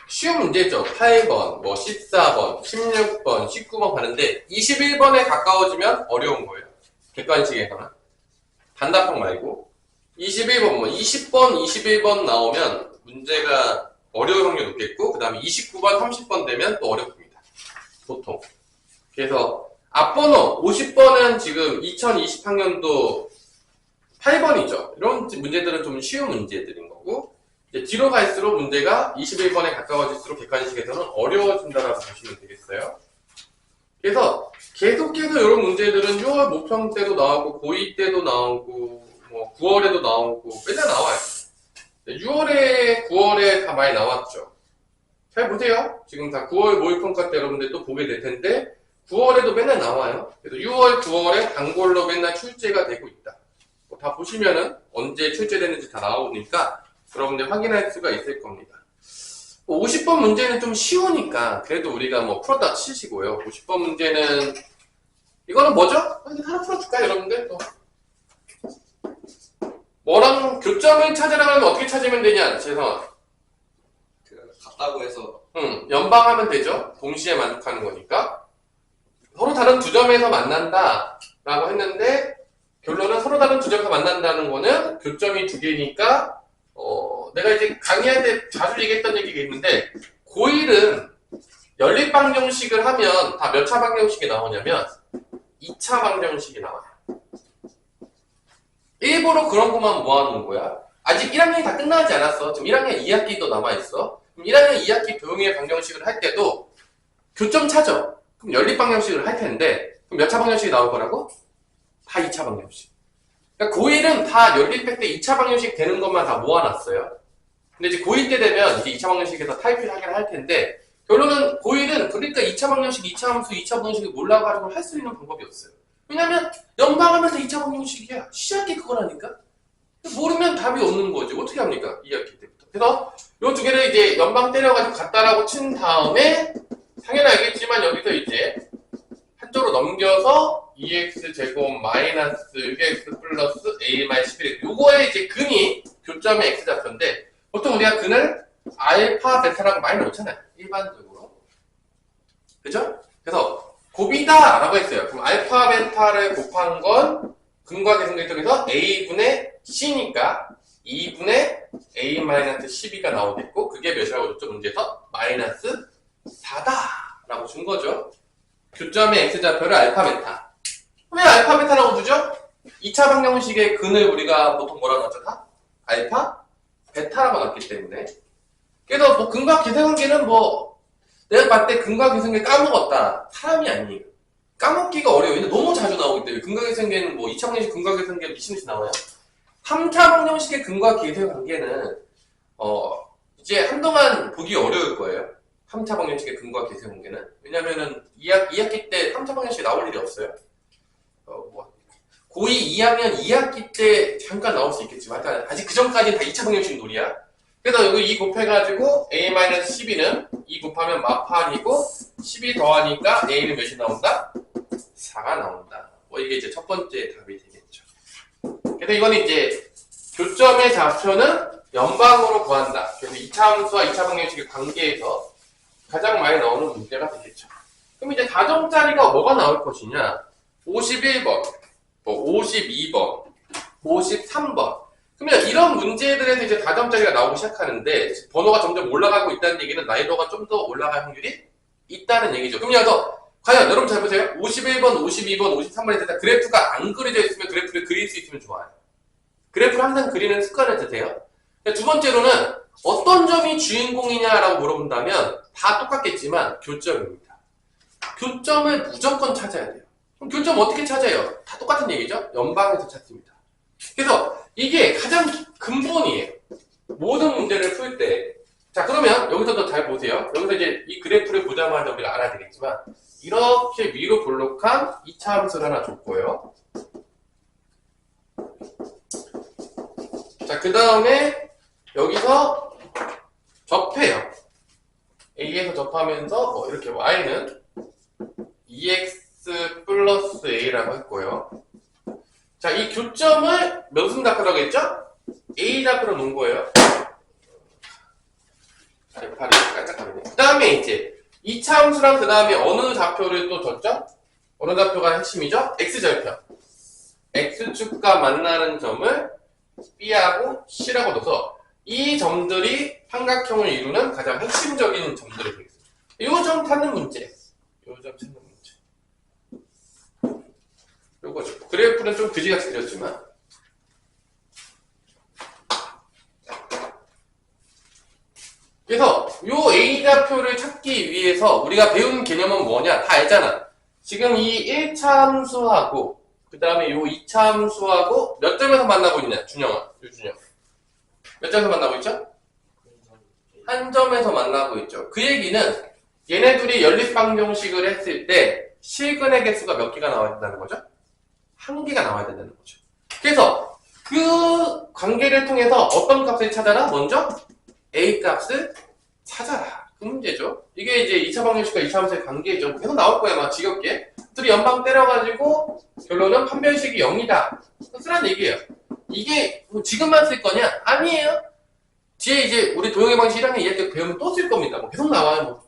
S1: 쉬운 문제죠. 8번, 뭐 14번, 16번, 19번 가는데 21번에 가까워지면 어려운 거예요. 객관식에서는. 단답형 말고 21번, 뭐 20번, 21번 나오면 문제가 어려울 확률이 높겠고 그 다음에 29번, 30번 되면 또 어렵습니다. 보통. 그래서 앞번호 50번은 지금 2020학년도 8번이죠. 이런 문제들은 좀 쉬운 문제들인 거고 이제 뒤로 갈수록 문제가 21번에 가까워질수록 객관식에서는 어려워진다라고 보시면 되겠어요. 그래서 계속해서 이런 문제들은 6월 모평 때도 나오고 고2 때도 나오고 뭐 9월에도 나오고 맨날 나와요. 6월에 9월에 다 많이 나왔죠. 잘 보세요. 지금 다 9월 모의평가 때 여러분들 또 보게 될 텐데 9월에도 맨날 나와요. 그래서 6월, 9월에 단골로 맨날 출제가 되고 있다. 뭐다 보시면은 언제 출제되는지 다 나오니까 여러분들 확인할 수가 있을 겁니다. 50번 문제는 좀 쉬우니까 그래도 우리가 뭐 풀었다 치시고요. 50번 문제는 이거는 뭐죠? 하나 풀어줄까요, 여러분들? 또. 뭐랑 교점을 찾으라고 하면 어떻게 찾으면 되냐, 재성아?
S2: 같다고 해서
S1: 연방하면 되죠. 동시에 만족하는 거니까. 서로 다른 두 점에서 만난다 라고 했는데 결론은 서로 다른 두 점에서 만난다는 거는 교점이 두 개니까 내가 이제 강의할 때 자주 얘기했던 얘기가 있는데 고1은 연립방정식을 하면 다 몇 차 방정식이 나오냐면 2차 방정식이 나와요. 일부러 그런 것만 모아놓은 거야. 아직 1학년이 다 끝나지 않았어. 지금 1학년 2학기도 남아있어. 그럼 1학년 2학기 도형의 방정식을 할 때도 교점 찾아. 그럼 연립방정식을 할 텐데 그럼 몇 차 방정식이 나올 거라고? 다 2차 방정식. 그러니까 고1은 다 연립할 때 2차 방정식 되는 것만 다 모아놨어요. 근데 이제 고1 때 되면 이제 2차 방정식에서 타입을 하긴 할 텐데 결론은 고1은 그러니까 2차 방정식, 2차 함수, 2차 방정식을 몰라가지고 할 수 있는 방법이 없어요. 왜냐면 연방하면서 2차 방정식이야. 시작이 그거라니까. 모르면 답이 없는 거지. 어떻게 합니까? 2학기 때부터. 그래서 이 두 개를 이제 연방 때려가지고 같다라고 친 다음에 당연히 알겠지만 여기서 이제 한쪽으로 넘겨서 2x제곱 마이너스 6x 플러스 a-11 요거의 이제 근이 교점의 x좌표인데 보통 우리가 근을 알파 베타라고 많이 놓잖아요. 일반적으로. 그죠? 그래서 곱이다 라고 했어요. 그럼 알파 베타를 곱한 건 근과 계승의 쪽에서 a분의 c니까 2분의 a-12가 나오겠고 그게 몇이라고 줬죠? 문제에서 마이너스 4다 라고 준 거죠. 교점의 x좌표를 알파 베타. 왜 알파 베타라고 주죠? 2차 방정식의 근을 우리가 보통 뭐라고 하죠? 다? 알파 베타라고 놨기 때문에. 그래서 뭐 근과 계승관계는 뭐 내가 봤을 때 근과 계승관계 까먹었다. 사람이 아니에요. 까먹기가 어려워요. 근데 너무 자주 나오기 때문에 근과 계승관계는 뭐 2차 방정식 근과 계승관계 미친듯이 나와요. 3차 방정식의 근과 계승관계는 이제 한동안 보기 어려울 거예요. 3차 방정식의 근과 계승관계는. 왜냐면은 2학기 때 3차 방정식이 나올 일이 없어요. 고2 2학년 2학기 때 잠깐 나올 수 있겠지만 아직 그 전까지는 다 2차 방정식 놀이야. 그래서 여기 2 곱해가지고 a-12는 2 곱하면 마팔이고 12 더하니까 a는 몇이 나온다? 4가 나온다. 뭐 이게 이제 첫 번째 답이 되겠죠. 그래서 이거는 이제 교점의 좌표는 연방으로 구한다. 그래서 2차 함수와 2차 방정식의 관계에서 가장 많이 나오는 문제가 되겠죠. 그럼 이제 가정짜리가 뭐가 나올 것이냐? 51번, 52번, 53번. 그러면 이런 문제들에서 이제 가정짜리가 나오기 시작하는데 번호가 점점 올라가고 있다는 얘기는 난이도가 좀 더 올라갈 확률이 있다는 얘기죠. 그럼 여기서 과연 여러분 잘 보세요. 51번, 52번, 53번에 그래프가 안 그려져 있으면 그래프를 그릴 수 있으면 좋아요. 그래프를 항상 그리는 습관을 드세요. 두 번째로는 어떤 점이 주인공이냐라고 물어본다면 다 똑같겠지만 교점입니다. 교점을 무조건 찾아야 돼요. 그럼 교점 어떻게 찾아요? 다 똑같은 얘기죠? 연방에서 찾습니다. 그래서 이게 가장 근본이에요. 모든 문제를 풀 때. 자, 그러면 여기서도 잘 보세요. 여기서 이제 이 그래프를 보자마자 우리가 알아야 되겠지만 이렇게 위로 볼록한 2차 함수를 하나 줬고요. 자, 그 다음에 여기서 접해요. A에서 접하면서 이렇게 Y는 2x 플러스 A라고 했고요. 자, 이 교점을 무슨 좌표라고 했죠? A 좌표로 놓은 거예요. 발이 깜짝거리네. 그 다음에 이제 2차 함수랑 그 다음에 어느 좌표를 또 줬죠? 어느 좌표가 핵심이죠? X절표. X축과 만나는 점을 B하고 C라고 둬서 이 점들이 삼각형을 이루는 가장 핵심적인 점들이 되겠습니다. 요 점 찾는 문제. 요 점 찾는 문제. 요거죠. 그래프는 좀 그지같이 그렸지만. 그래서 요 A좌표를 찾기 위해서 우리가 배운 개념은 뭐냐? 다 알잖아. 지금 이 1차 함수하고 그 다음에 요 2차 함수하고 몇 점에서 만나고 있냐? 준영아. 유준영. 몇 점에서 만나고 있죠? 한 점에서 만나고 있죠. 그 얘기는 얘네 둘이 연립방정식을 했을 때 실근의 개수가 몇 개가 나와야 된다는 거죠? 한 개가 나와야 된다는 거죠. 그래서 그 관계를 통해서 어떤 값을 찾아라? 먼저 A 값을 찾아라. 그 문제죠. 이게 이제 2차 방정식과 2차 함수의 관계죠. 계속 나올 거야, 막 지겹게. 둘이 연방 때려가지고 결론은 판별식이 0이다. 쓰란 얘기예요. 이게 뭐 지금만 쓸 거냐? 아니에요. 뒤에 이제 우리 도형의 방식 1학년 2할 때 배우면 또 쓸 겁니다. 뭐 계속 나와요. 뭐.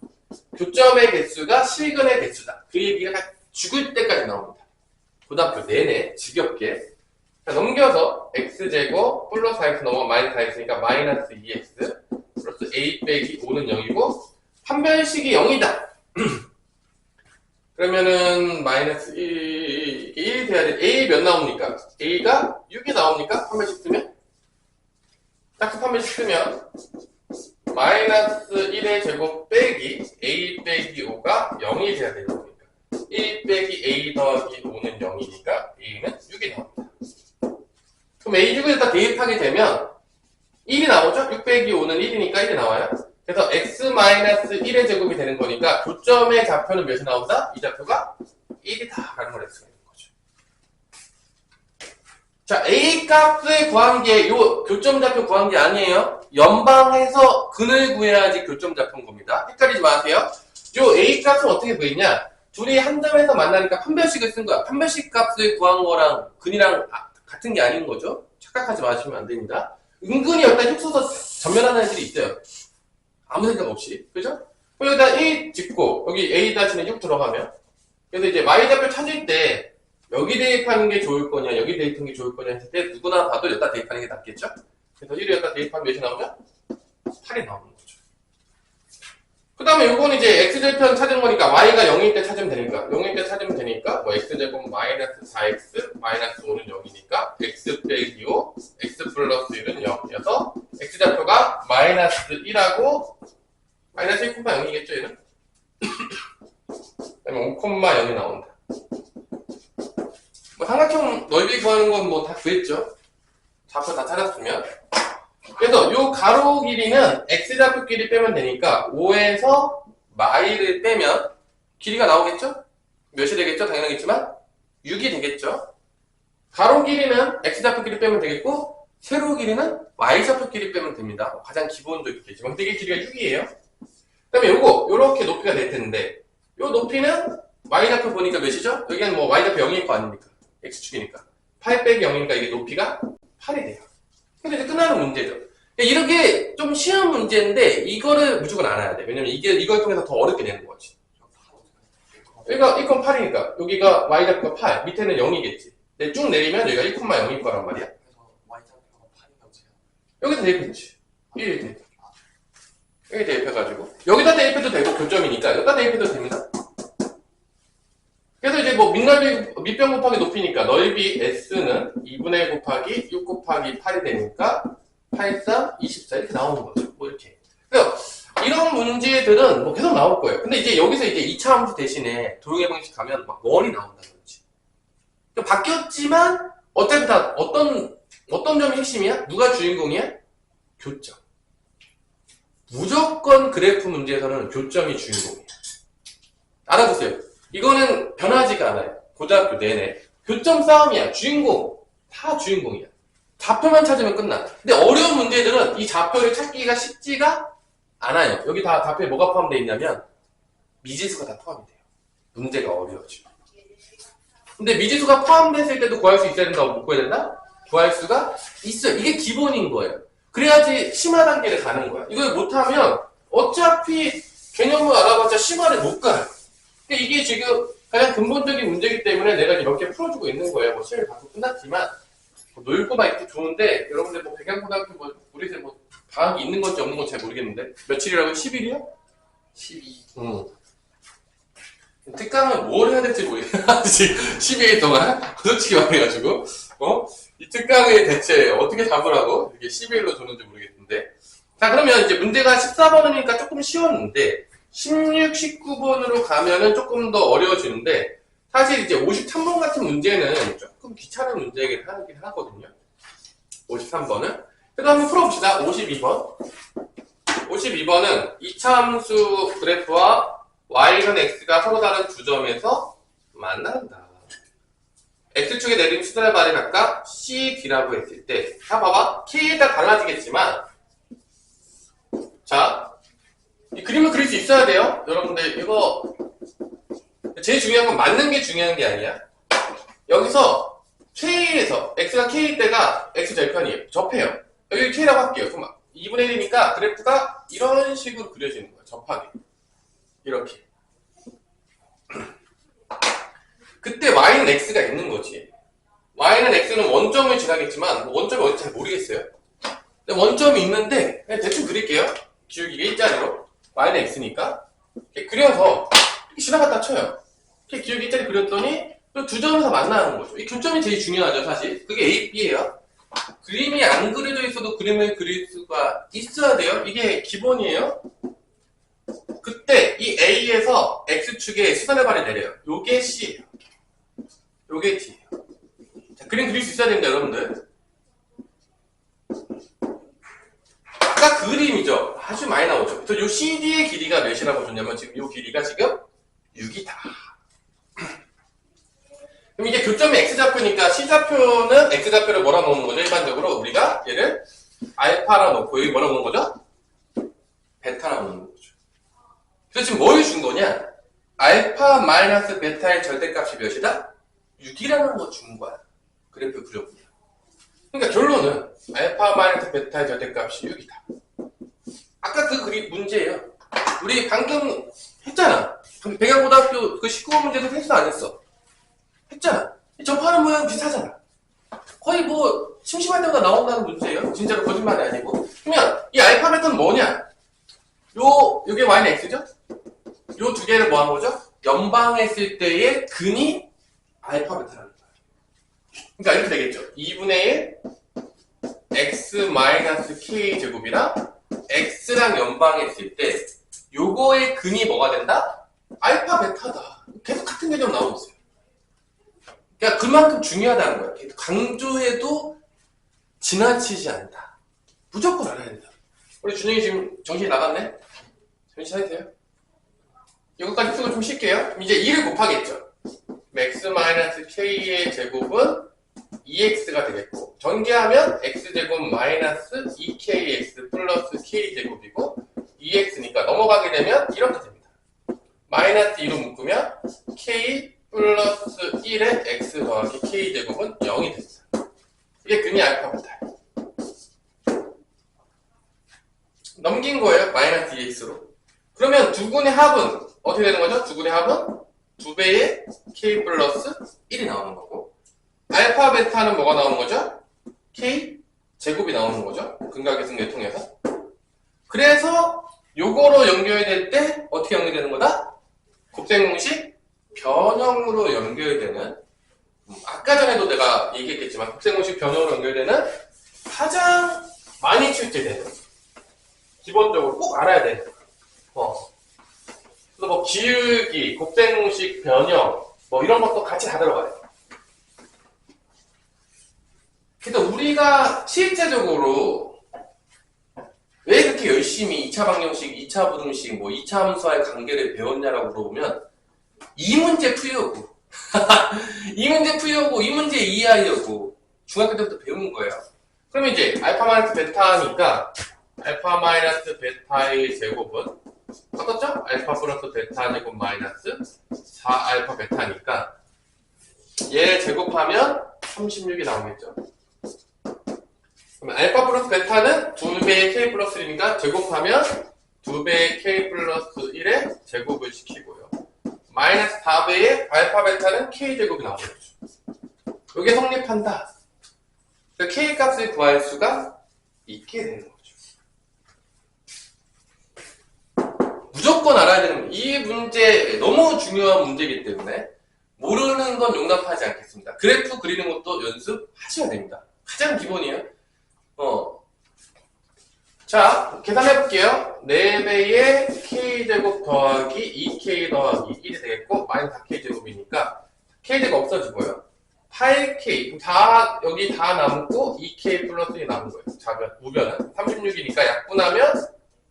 S1: 교점의 개수가 실근의 개수다. 그 얘기가 죽을 때까지 나옵니다. 고등학교 내내 지겹게. 자, 넘겨서 x제곱 플러스 4x 넘어 마이너스 4x니까 마이너스 2x 플러스 a 빼기 5는 0이고 판별식이 0이다. 그러면은 마이너스 1이 돼야 돼. a 몇 나옵니까? a가 6이 나옵니까? 판별식 쓰면? 딱 판별식 쓰면 마이너스 1의 제곱 빼기 a 빼기 5가 0이 돼야 되는 거니까 1 빼기 a 더하기 5는 0이니까 a는 6이 나옵니다. 그럼 A6에다 대입하게 되면 1이 나오죠? 6 빼기 5는 1이니까 1이 나와요. 그래서 x-1의 제곱이 되는 거니까 교점의 좌표는 몇이 나온다? 이 좌표가 1이다 라는 걸 알 수가 있는 거죠. 자, A 값을 구한 게 요 교점 좌표 구한 게 아니에요. 연방해서 근을 구해야지 교점 좌표인 겁니다. 헷갈리지 마세요. 요 A 값은 어떻게 구했냐? 둘이 한 점에서 만나니까 판별식을 쓴 거야. 판별식 값을 구한 거랑 근이랑 같은 게 아닌 거죠. 착각하지 마시면 안 됩니다. 은근히 여기다 흉서서 전면하는 애들이 있어요. 아무 생각 없이. 그죠? 여기다 1 짓고 여기 A-6 들어가면 그래서 이제 y좌표 찾을 때 여기 대입하는 게 좋을 거냐 여기 대입하는 게 좋을 거냐 했을 때 누구나 봐도 여기다 대입하는 게 낫겠죠? 그래서 1을 여기다 대입하면 몇이 나오죠? 8이 나오는 거죠. 그 다음에 요거는 이제 x절편 찾은 거니까 y가 0일 때 찾으면 되니까 0일 때 찾으면 되니까 뭐 x제곱 마이너스 4x 마이너스 5는 0이니까 x 빼기 5 x 플러스 1은 0이어서 x좌표가 마이너스 1하고 마이너스 1,0이겠죠 얘는? 그 다음에 5,0이 나온다. 뭐 삼각형 넓이 구하는 건 뭐 다 구했죠. 좌표 다 찾았으면. 그래서 요 가로 길이는 x좌표 길이 빼면 되니까 5에서 마이를 빼면 길이가 나오겠죠? 몇이 되겠죠? 당연하겠지만 6이 되겠죠? 가로 길이는 x좌표 길이 빼면 되겠고 세로 길이는 y좌표 길이 빼면 됩니다. 가장 기본적이겠지만 근데 이게 길이가 6이에요. 그 다음에 요렇게 높이가 될 텐데 요 높이는 y좌표 보니까 몇이죠? 여기는 뭐 y좌표 0일 거 아닙니까? x축이니까 8 빼기 0이니까 이게 높이가 8이 돼요. 근데 이제 끝나는 문제죠. 이렇게 좀 쉬운 문제인데 이거를 무조건 알아야 돼. 왜냐면 이걸 통해서 더 어렵게 되는 거지. 여기가 1,8이니까 여기가 y좌표가 8 밑에는 0이겠지. 근데 쭉 내리면 여기가 1,0일 거란 말이야.
S2: 그래서 y좌표가 8이 어떻게
S1: 여기다 대입했지. 1 대입. 여기 대입해가지고 여기다 대입해도 되고 교점이니까 여기다 대입해도 됩니다. 그래서 이제 뭐 밑변 곱하기 높이니까 넓이 S는 2분의 1 곱하기 6 곱하기 8이 되니까 8, 3, 24 이렇게 나오는 거죠. 뭐 이렇게. 그래서 이런 문제들은 뭐 계속 나올 거예요. 근데 이제 여기서 이제 2차 함수 대신에 도형의 방식 가면 막 원이 나온다는 거지. 바뀌었지만 어차피 다 어떤 점이 핵심이야? 누가 주인공이야? 교점. 무조건 그래프 문제에서는 교점이 주인공이야. 알아두세요. 이거는 변하지가 않아요. 고등학교 내내. 교점 싸움이야. 주인공. 다 주인공이야. 좌표만 찾으면 끝나. 근데 어려운 문제들은 이 좌표를 찾기가 쉽지가 않아요. 여기 다 좌표에 뭐가 포함되어 있냐면 미지수가 다 포함이 돼요. 문제가 어려워지고. 근데 미지수가 포함됐을 때도 구할 수 있어야 된다고 못 구해야 된다? 구할 수가 있어요. 이게 기본인 거예요. 그래야지 심화 단계를 가는 거야. 이걸 못하면 어차피 개념을 알아봤자 심화를 못 가요. 근데 이게 지금 가장 근본적인 문제이기 때문에 내가 이렇게 풀어주고 있는 거예요. 뭐 시험이 방금 끝났지만 뭐 놀고만 있고 좋은데 여러분들 뭐 백양고등학교 뭐 우리 집 뭐 방학이 있는 건지 없는 건지 잘 모르겠는데 며칠이라고 10일이요?
S2: 12.
S1: 특강을 뭘 해야 될지 모르겠어요. 12일 동안 솔직히 말해가지고 이 특강을 대체 어떻게 잡으라고 이렇게 12일로 줬는지 모르겠는데 자 그러면 이제 문제가 14번이니까 조금 쉬웠는데 16, 19번으로 가면은 조금 더 어려워지는데 사실 이제 53번 같은 문제는 조금 귀찮은 문제이긴 하거든요. 53번은 그래도 한번 풀어봅시다. 52번 52번은 2차 함수 그래프와 y는 x가 서로 다른 두 점에서 만난다. X축에 내린 수선의 발의 각각 CD라고 했을 때, 자, 봐봐. K에 따라 달라지겠지만, 자, 이 그림을 그릴 수 있어야 돼요. 여러분들, 이거, 제일 중요한 건 맞는 게 중요한 게 아니야. 여기서, K에서, X가 K일 때가 X 절편이에요. 접해요. 여기 K라고 할게요. 그럼 2분의 1이니까 그래프가 이런 식으로 그려지는 거예요. 접하게. 이렇게. 그때 Y는 X가 있는 거지. Y는 X는 원점을 지나겠지만, 원점이 어딘지 잘 모르겠어요. 근데 원점이 있는데, 그냥 대충 그릴게요. 기울기가 일자리로. Y는 X니까. 이렇게 그려서, 이렇게 지나갔다 쳐요. 이렇게 기울기 일자리 그렸더니, 두 점에서 만나는 거죠. 이 교점이 제일 중요하죠, 사실. 그게 A, B예요. 그림이 안 그려져 있어도 그림을 그릴 수가 있어야 돼요. 이게 기본이에요. 그때 이 A에서 X축에 수선의 발이 내려요. 요게 C예요. 요게 D예요. 자, 그림 그릴 수 있어야 됩니다, 여러분들. 아까 그 그림이죠. 아주 많이 나오죠. 그래서 요 CD의 길이가 몇이라고 줬냐면 지금 요 길이가 지금 6이다. 그럼 이게 교점이 X좌표니까 C좌표는 X좌표를 뭐라 놓는 거죠? 일반적으로 우리가 얘를 알파라 놓고 여기 뭐라 놓는 거죠? 베타라 놓는 거죠. 그래서 지금 뭘 준 거냐? 알파 마이너스 베타의 절대값이 몇이다? 6이라는 거 준 거야. 그래프 그려보면. 그러니까 결론은 알파 마이너스 베타의 절대값이 6이다. 아까 그 그림 문제예요. 우리 방금 했잖아. 백양고등학교 그 19번 문제도 했어 안 했어? 했잖아. 접하는 모양 비슷하잖아. 거의 뭐 심심할 때마다 나온다는 문제예요. 진짜로 거짓말이 아니고. 그러면 이 알파 베타는 뭐냐? 요게 y는 x죠? 요 두 개를 뭐 한 거죠? 연방했을 때의 근이 알파 베타라는 거예요. 그러니까 이렇게 되겠죠. 2분의 1 x 마이너스 k 제곱이랑 x랑 연방했을 때 요거의 근이 뭐가 된다? 알파 베타다. 계속 같은 개념 나오고 있어요. 그러니까 그만큼 중요하다는 거야. 강조해도 지나치지 않다. 무조건 알아야 된다. 우리 준영이 지금 정신이 나갔네? 정신 차리세요. 이것까지 쓰고 좀 쉴게요. 이제 2를 곱하겠죠. x-k의 제곱은 2x가 되겠고, 전개하면 x제곱 마이너스 2kx 플러스 k제곱이고 2x니까 넘어가게 되면 이렇게 됩니다. 마이너스 2로 묶으면 k 플러스 1의 x 더하기 k제곱은 0이 됩니다. 이게 근이 알파 베타예요. 넘긴 거예요. 마이너스 2x로. 그러면 두 군의 합은 어떻게 되는 거죠? 두 군의 합은 2배의 k 플러스 1이 나오는 거고, 알파 베타는 뭐가 나오는 거죠? k 제곱이 나오는 거죠. 근각계승 통해서. 그래서 요거로 연결될 때 어떻게 연결되는 거다? 곱셈 공식 변형으로 연결되는, 아까 전에도 내가 얘기했겠지만 곱셈 공식 변형으로 연결되는 가장 많이 출제되는, 기본적으로 꼭 알아야 되는 그래서 뭐 기울기, 곱셈 공식 변형 뭐 이런 것도 같이 다 들어가요. 그래서 우리가 실제적으로 왜 그렇게 열심히 2차 방정식, 2차 부등식, 뭐 2차 함수와의 관계를 배웠냐라고 물어보면 이 문제 풀려고 이 문제 풀려고, 이 문제 이해하려고 중학교 때부터 배운 거예요. 그러면 이제 알파 마이너스 베타니까 알파 마이너스 베타의 제곱은 어떻죠? 알파 플러스 베타 제곱 마이너스 4알파 베타니까 얘 제곱하면 36이 나오겠죠. 그러면 알파 플러스 베타는 2배의 k 플러스 1이니까 제곱하면 2배의 k 플러스 1에 제곱을 시키고요. 마이너스 4배의 알파 베타는 k 제곱이 나오겠죠. 이게 성립한다. 그러니까 k 값을 구할 수가 있게 되는 거죠. 무조건 알아야 되는, 이 문제 너무 중요한 문제이기 때문에 모르는 건 용납하지 않겠습니다. 그래프 그리는 것도 연습하셔야 됩니다. 가장 기본이에요. 자, 계산해 볼게요. 4배의 k제곱 더하기 2k 더하기 1이 되겠고, 마이너스 4k제곱이니까 k제곱 없어지고요. 8k, 다 여기 다 남고 2k 플러스 1이 남은 거예요. 작은 우변은 36이니까 약분하면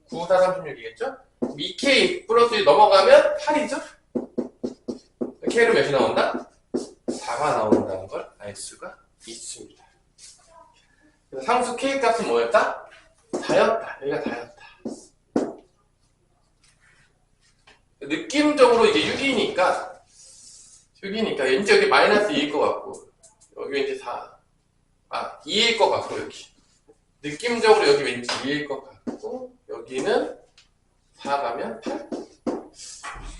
S1: 9, 4, 36이겠죠? 2k 플러스 1 넘어가면 8이죠? K로 몇이 나온다? 4가 나온다는 걸 알 수가 있습니다. 그래서 상수 K 값은 뭐였다? 4였다. 여기가 4였다. 느낌적으로 이게 6이니까 왠지 여기 마이너스 2일 것 같고 여기 왠지 2일 것 같고 여기 느낌적으로 여기 왠지 2일 것 같고 여기는 4 가면 8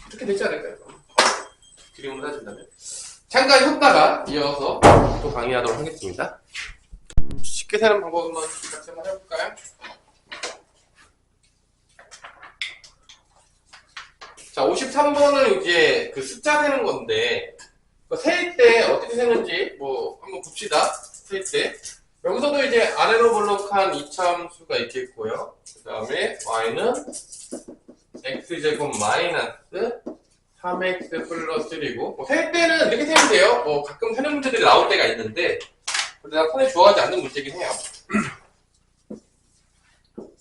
S1: 이렇게 되지 않을까요? 그림으로 따진다면 잠깐 쉬었다가 이어서 또 강의하도록 하겠습니다. 쉽게 세는 방법 한번 같이 한번 해볼까요? 자, 53번은 이제 그 숫자 세는 건데, 셀 때 어떻게 세는지 뭐 한번 봅시다. 셀 때. 여기서도 이제 아래로 볼록한 이차함수가 있겠고요. 그 다음에 y는 x제곱 마이너스 3x 플러스 1이고, 셀 때는 이렇게 세면 돼요. 가끔 세는 문제들이 나올 때가 있는데, 내가 손에 좋아하지 않는 문제긴 해요.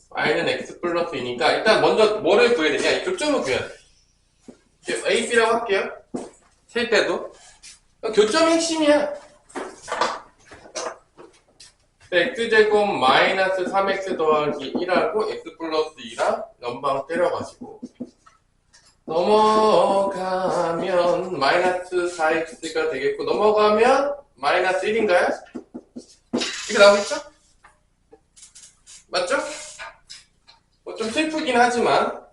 S1: y는 x 플러스 2니까 일단 먼저 뭐를 구해야 되냐? 이 교점을 구해야 돼. A, B라고 할게요. 셀 때도. 교점이 핵심이야. x제곱 마이너스 3x 더하기 1하고 x 플러스 2랑 연방 때려가지고 넘어가면 마이너스 4x가 되겠고 넘어가면 마이너스 1인가요? 이게 나오겠죠? 맞죠? 좀 슬프긴 하지만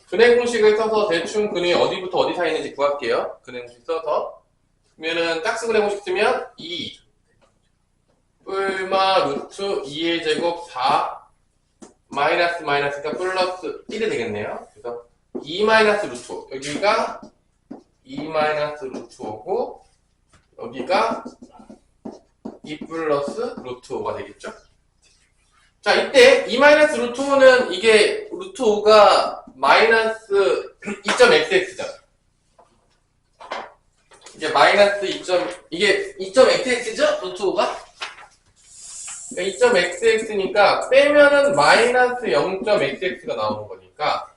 S1: 근해 공식을 써서 대충 근이 어디부터 어디 사이 있는지 구할게요. 근해 공식 써서. 그러면은 짝수 근해 공식 쓰면 2 뿔마 루트 2의 제곱 4 마이너스가 플러스 1이 되겠네요. 그래서 2 마이너스 루트 5 여기가 2 마이너스 루트 5고 여기가 2 플러스 루트 5가 되겠죠. 자, 이때 2 마이너스 루트 5는 이게 루트 5가 마이너스 2.xx잖아. 이게 마이너스 2.xx죠? 루트 5가? 2.xx니까 빼면은 마이너스 0.xx가 나오는 거니까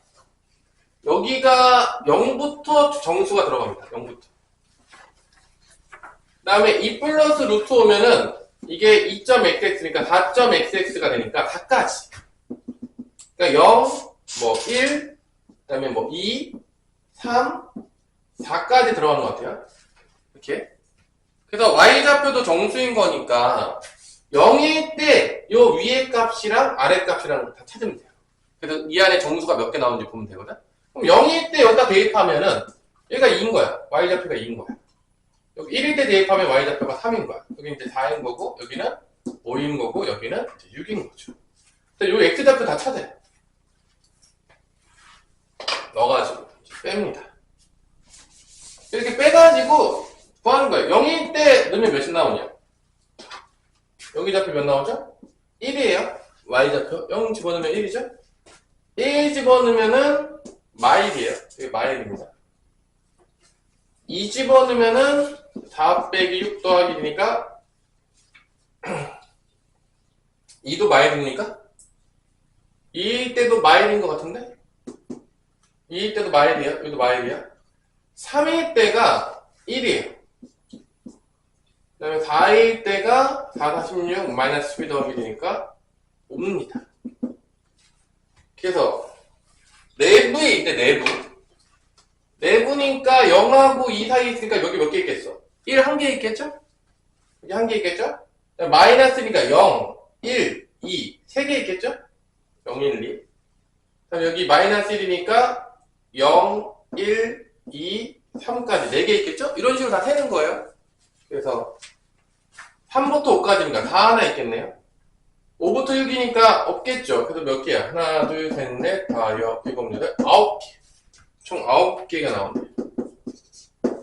S1: 여기가 0부터 정수가 들어갑니다. 0부터. 그 다음에 2 플러스 루트 5면은 이게 2.xx니까 4.xx가 되니까 4까지. 그러니까 0, 1, 그 다음에 2, 3, 4까지 들어가는 것 같아요. 이렇게. 그래서 y좌표도 정수인 거니까 0일 때 요 위에 값이랑 아래 값이랑 다 찾으면 돼요. 그래서 이 안에 정수가 몇 개 나오는지 보면 되거든. 그럼 0일 때 여기다 대입하면은 얘가 2인 거야. y좌표가 2인 거야. 여기 1일 때 대입하면 y좌표가 3인 거야. 여기 이제 4인 거고 여기는 5인 거고 여기는 이제 6인 거죠. 그래서 요 x좌표 다 찾아요. 넣어가지고 뺍니다. 이렇게 빼가지고 구하는 거예요. 0일 때 넣으면 몇이 나오냐? 여기 좌표 몇 나오죠? 1이에요. y좌표 0 집어넣으면 1이죠? 1 집어넣으면은 마일이에요. 이게 마일입니다. 2 집어넣으면은 4 빼기 6 더하기 1이니까 2도 마일입니까? 2일 때도 마일인 것 같은데? 2일 때도 마일이에요. 여기도 마일이야. 3일 때가 1이에요. 그 다음에 4일 때가 4, 46, 마이너스 12 더하기 1이니까 옵니다. 그래서 내부에 있대, 내부. 내부니까 0하고 2 사이에 있으니까 여기 몇 개 있겠어? 1 한 개 있겠죠? 여기 한 개 있겠죠? 마이너스니까 0, 1, 2, 3개 있겠죠? 0, 1, 2. 그럼 여기 마이너스 1이니까 0, 1, 2, 3까지 4개 있겠죠? 이런 식으로 다 세는 거예요. 그래서 3부터 5까지니까 다 하나 있겠네요. 5부터 6이니까 없겠죠. 그래서 몇 개야? 하나, 둘, 셋, 넷, 다, 여, 일곱, 여덟, 9개. 총 9개가 나오네요.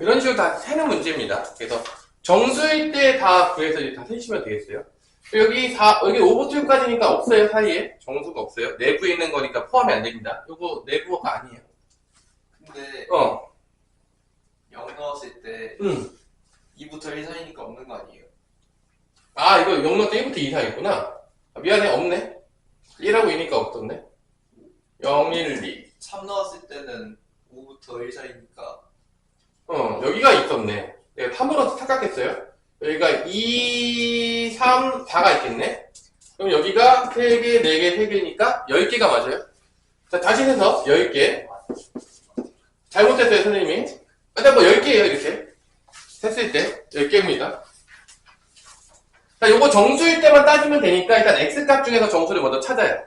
S1: 이런 식으로 다 세는 문제입니다. 그래서 정수일 때 다 구해서 이제 다 세시면 되겠어요. 여기 5부터 6까지니까 없어요, 사이에. 정수가 없어요. 내부에 있는 거니까 포함이 안 됩니다. 요거 내부가 아니에요.
S2: 근데
S1: 0
S2: 넣었을 때 2부터 1 사이니까 없는 거 아니에요?
S1: 아, 이거 0 넣을 때 1부터 2 사이구나. 아, 미안해, 없네. 1하고 2니까 없던데. 0, 1, 2.
S2: 3 넣었을 때는 5부터 1 사이니까
S1: 여기가 있었네. 내가 탐으로 착각했어요. 여기가 2, 3, 4가 있겠네. 그럼 여기가 3개, 4개, 3개니까 10개가 맞아요. 자, 다시 해서 10개. 잘못했어요, 선생님이. 일단 뭐 10개예요, 이렇게. 했을 때 10개입니다. 자, 요거 정수일 때만 따지면 되니까 일단 X값 중에서 정수를 먼저 찾아요.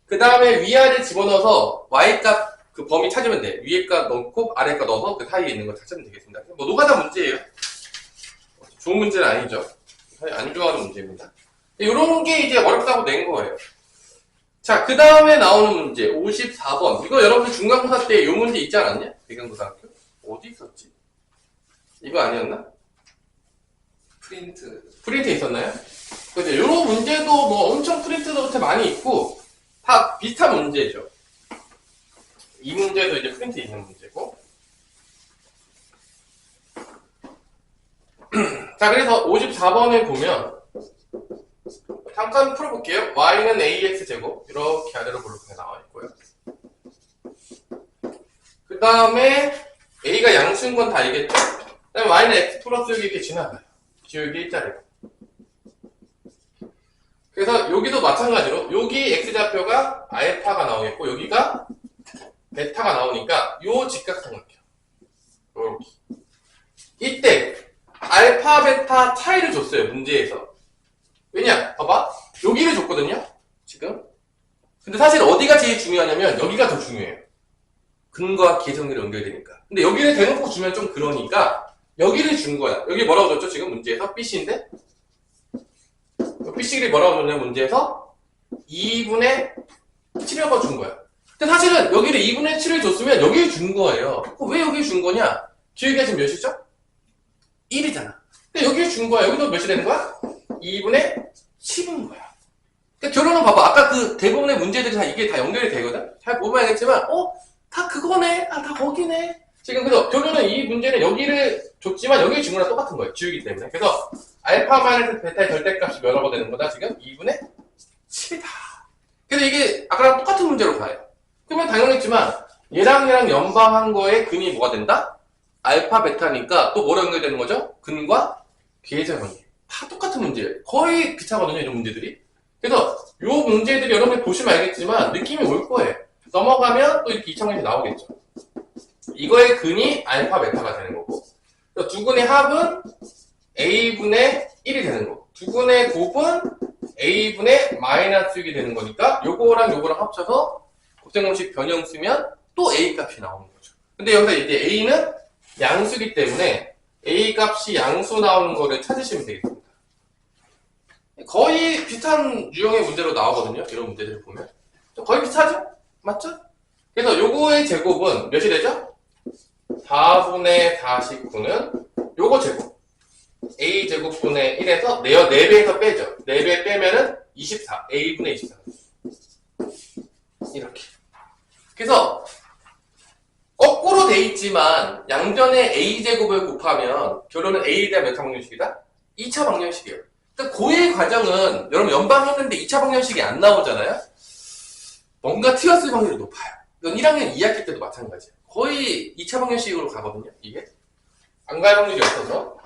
S1: 그 다음에 위아래 집어넣어서 Y값 그 범위 찾으면 돼. 위에 값 넣고 아래 값 넣어서 그 사이에 있는 거 찾으면 되겠습니다. 뭐 노가다 문제예요. 좋은 문제는 아니죠. 안 좋아하는 문제입니다. 이런 게 이제 어렵다고 낸 거예요. 자, 그 다음에 나오는 문제 54번. 이거 여러분들 중간고사 때 이 문제 있지 않았냐? 대경고등학교? 어디 있었지? 이거 아니었나? 프린트 있었나요? 그죠? 이런 문제도 뭐 엄청 프린트도 많이 있고 다 비슷한 문제죠. 이 문제도 이제 프린트 있는 문제고. 자, 그래서 54번을 보면 잠깐 풀어볼게요. y는 ax제곱 이렇게 아래로 볼록하게 나와 있고요. 그 다음에 a가 양수인 건 다 알겠죠? 그 다음에 y는 x 플러스 여기 이렇게 지나가요. 기울기 일자리로. 그래서 여기도 마찬가지로 여기 x좌표가 알파가 나오겠고 여기가 베타가 나오니까 요 직각삼각형 요렇게. 이때 알파 베타 차이를 줬어요, 문제에서. 왜냐? 봐봐. 여기를 줬거든요, 지금. 근데 사실 어디가 제일 중요하냐면 여기가 더 중요해요. 근과 기성들이 연결되니까. 근데 여기를 대놓고 주면 좀 그러니까 여기를 준 거야. 여기 뭐라고 줬죠, 지금 문제에서? BC인데? BC를 뭐라고 줬냐, 문제에서? 2분의 7이라고 준 거야. 근데 사실은 여기를 2분의 7을 줬으면 여기를 준 거예요. 왜 여기를 준 거냐? 기울기가 지금 몇이죠? 1이잖아. 근데 여기를 준 거야. 여기도 몇이 되는 거야? 2분의 10인 거야. 그러니까 결론은 봐봐. 아까 그 대부분의 문제들이 다 이게 다 연결이 되거든? 잘 보면 알겠지만, 다 그거네. 아, 다 거기네. 지금 그래서 결론은 이 문제는 여기를 줬지만 여기를 준 거랑 똑같은 거예요. 기울기 때문에. 그래서 알파 마이너스 베타의 절대값이 몇이라고 되는 거다? 지금 2분의 7이다. 그래서 이게 아까랑 똑같은 문제로 가요. 그러면 당연했지만 얘랑 연방한 거에 근이 뭐가 된다? 알파 베타니까 또 뭐로 연결되는 거죠? 근과 계에서 연결. 다 똑같은 문제예요. 거의 비슷하거든요, 이런 문제들이. 그래서 요 문제들이 여러분이 보시면 알겠지만 느낌이 올 거예요. 넘어가면 또 이렇게 2차원에서 나오겠죠. 이거의 근이 알파 베타가 되는 거고, 두 근의 합은 a분의 1이 되는 거고, 두 근의 곱은 a분의 마이너스 6이 되는 거니까 요거랑 요거랑 합쳐서 곱셈공식 변형 쓰면 또 a 값이 나오는 거죠. 근데 여기서 이제 a는 양수기 때문에 a 값이 양수 나오는 거를 찾으시면 되겠습니다. 거의 비슷한 유형의 문제로 나오거든요. 이런 문제들을 보면 거의 비슷하죠? 맞죠? 그래서 요거의 제곱은 몇이 되죠? 4분의 49는 요거 제곱 a 제곱분의 1에서 4배에서 빼죠. 4배 빼면은 24 a분의 24 이렇게. 그래서 거꾸로 돼 있지만 양변에 a제곱을 곱하면 결론은 a에 대한 몇 차 방정식이다? 2차 방정식이에요. 그러니까 고1 과정은 여러분 연방했는데 2차 방정식이 안 나오잖아요? 뭔가 틀렸을 확률이 높아요. 이건 1학년 2학기 때도 마찬가지예요. 거의 2차 방정식으로 가거든요, 이게. 안 갈 확률이 없어서.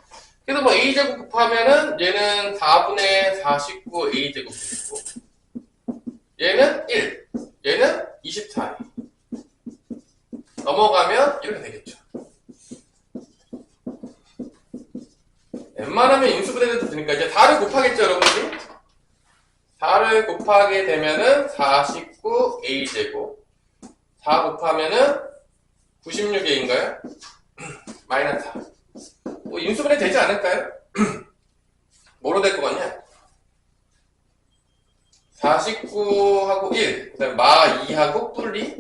S1: 그래서 뭐 a제곱 곱하면은 얘는 4분의 49 a제곱이고 얘는 1, 얘는 24. 넘어가면 이렇게 되겠죠. 웬만하면 인수분해도 되니까 이제 4를 곱하겠죠, 여러분들이? 4를 곱하게 되면은 49a제곱 4 곱하면은 96a인가요? 마이너스 4. 뭐 인수분해 되지 않을까요? 뭐로 될 것 같냐? 49하고 1, 그 다음에 마 2하고 뿔리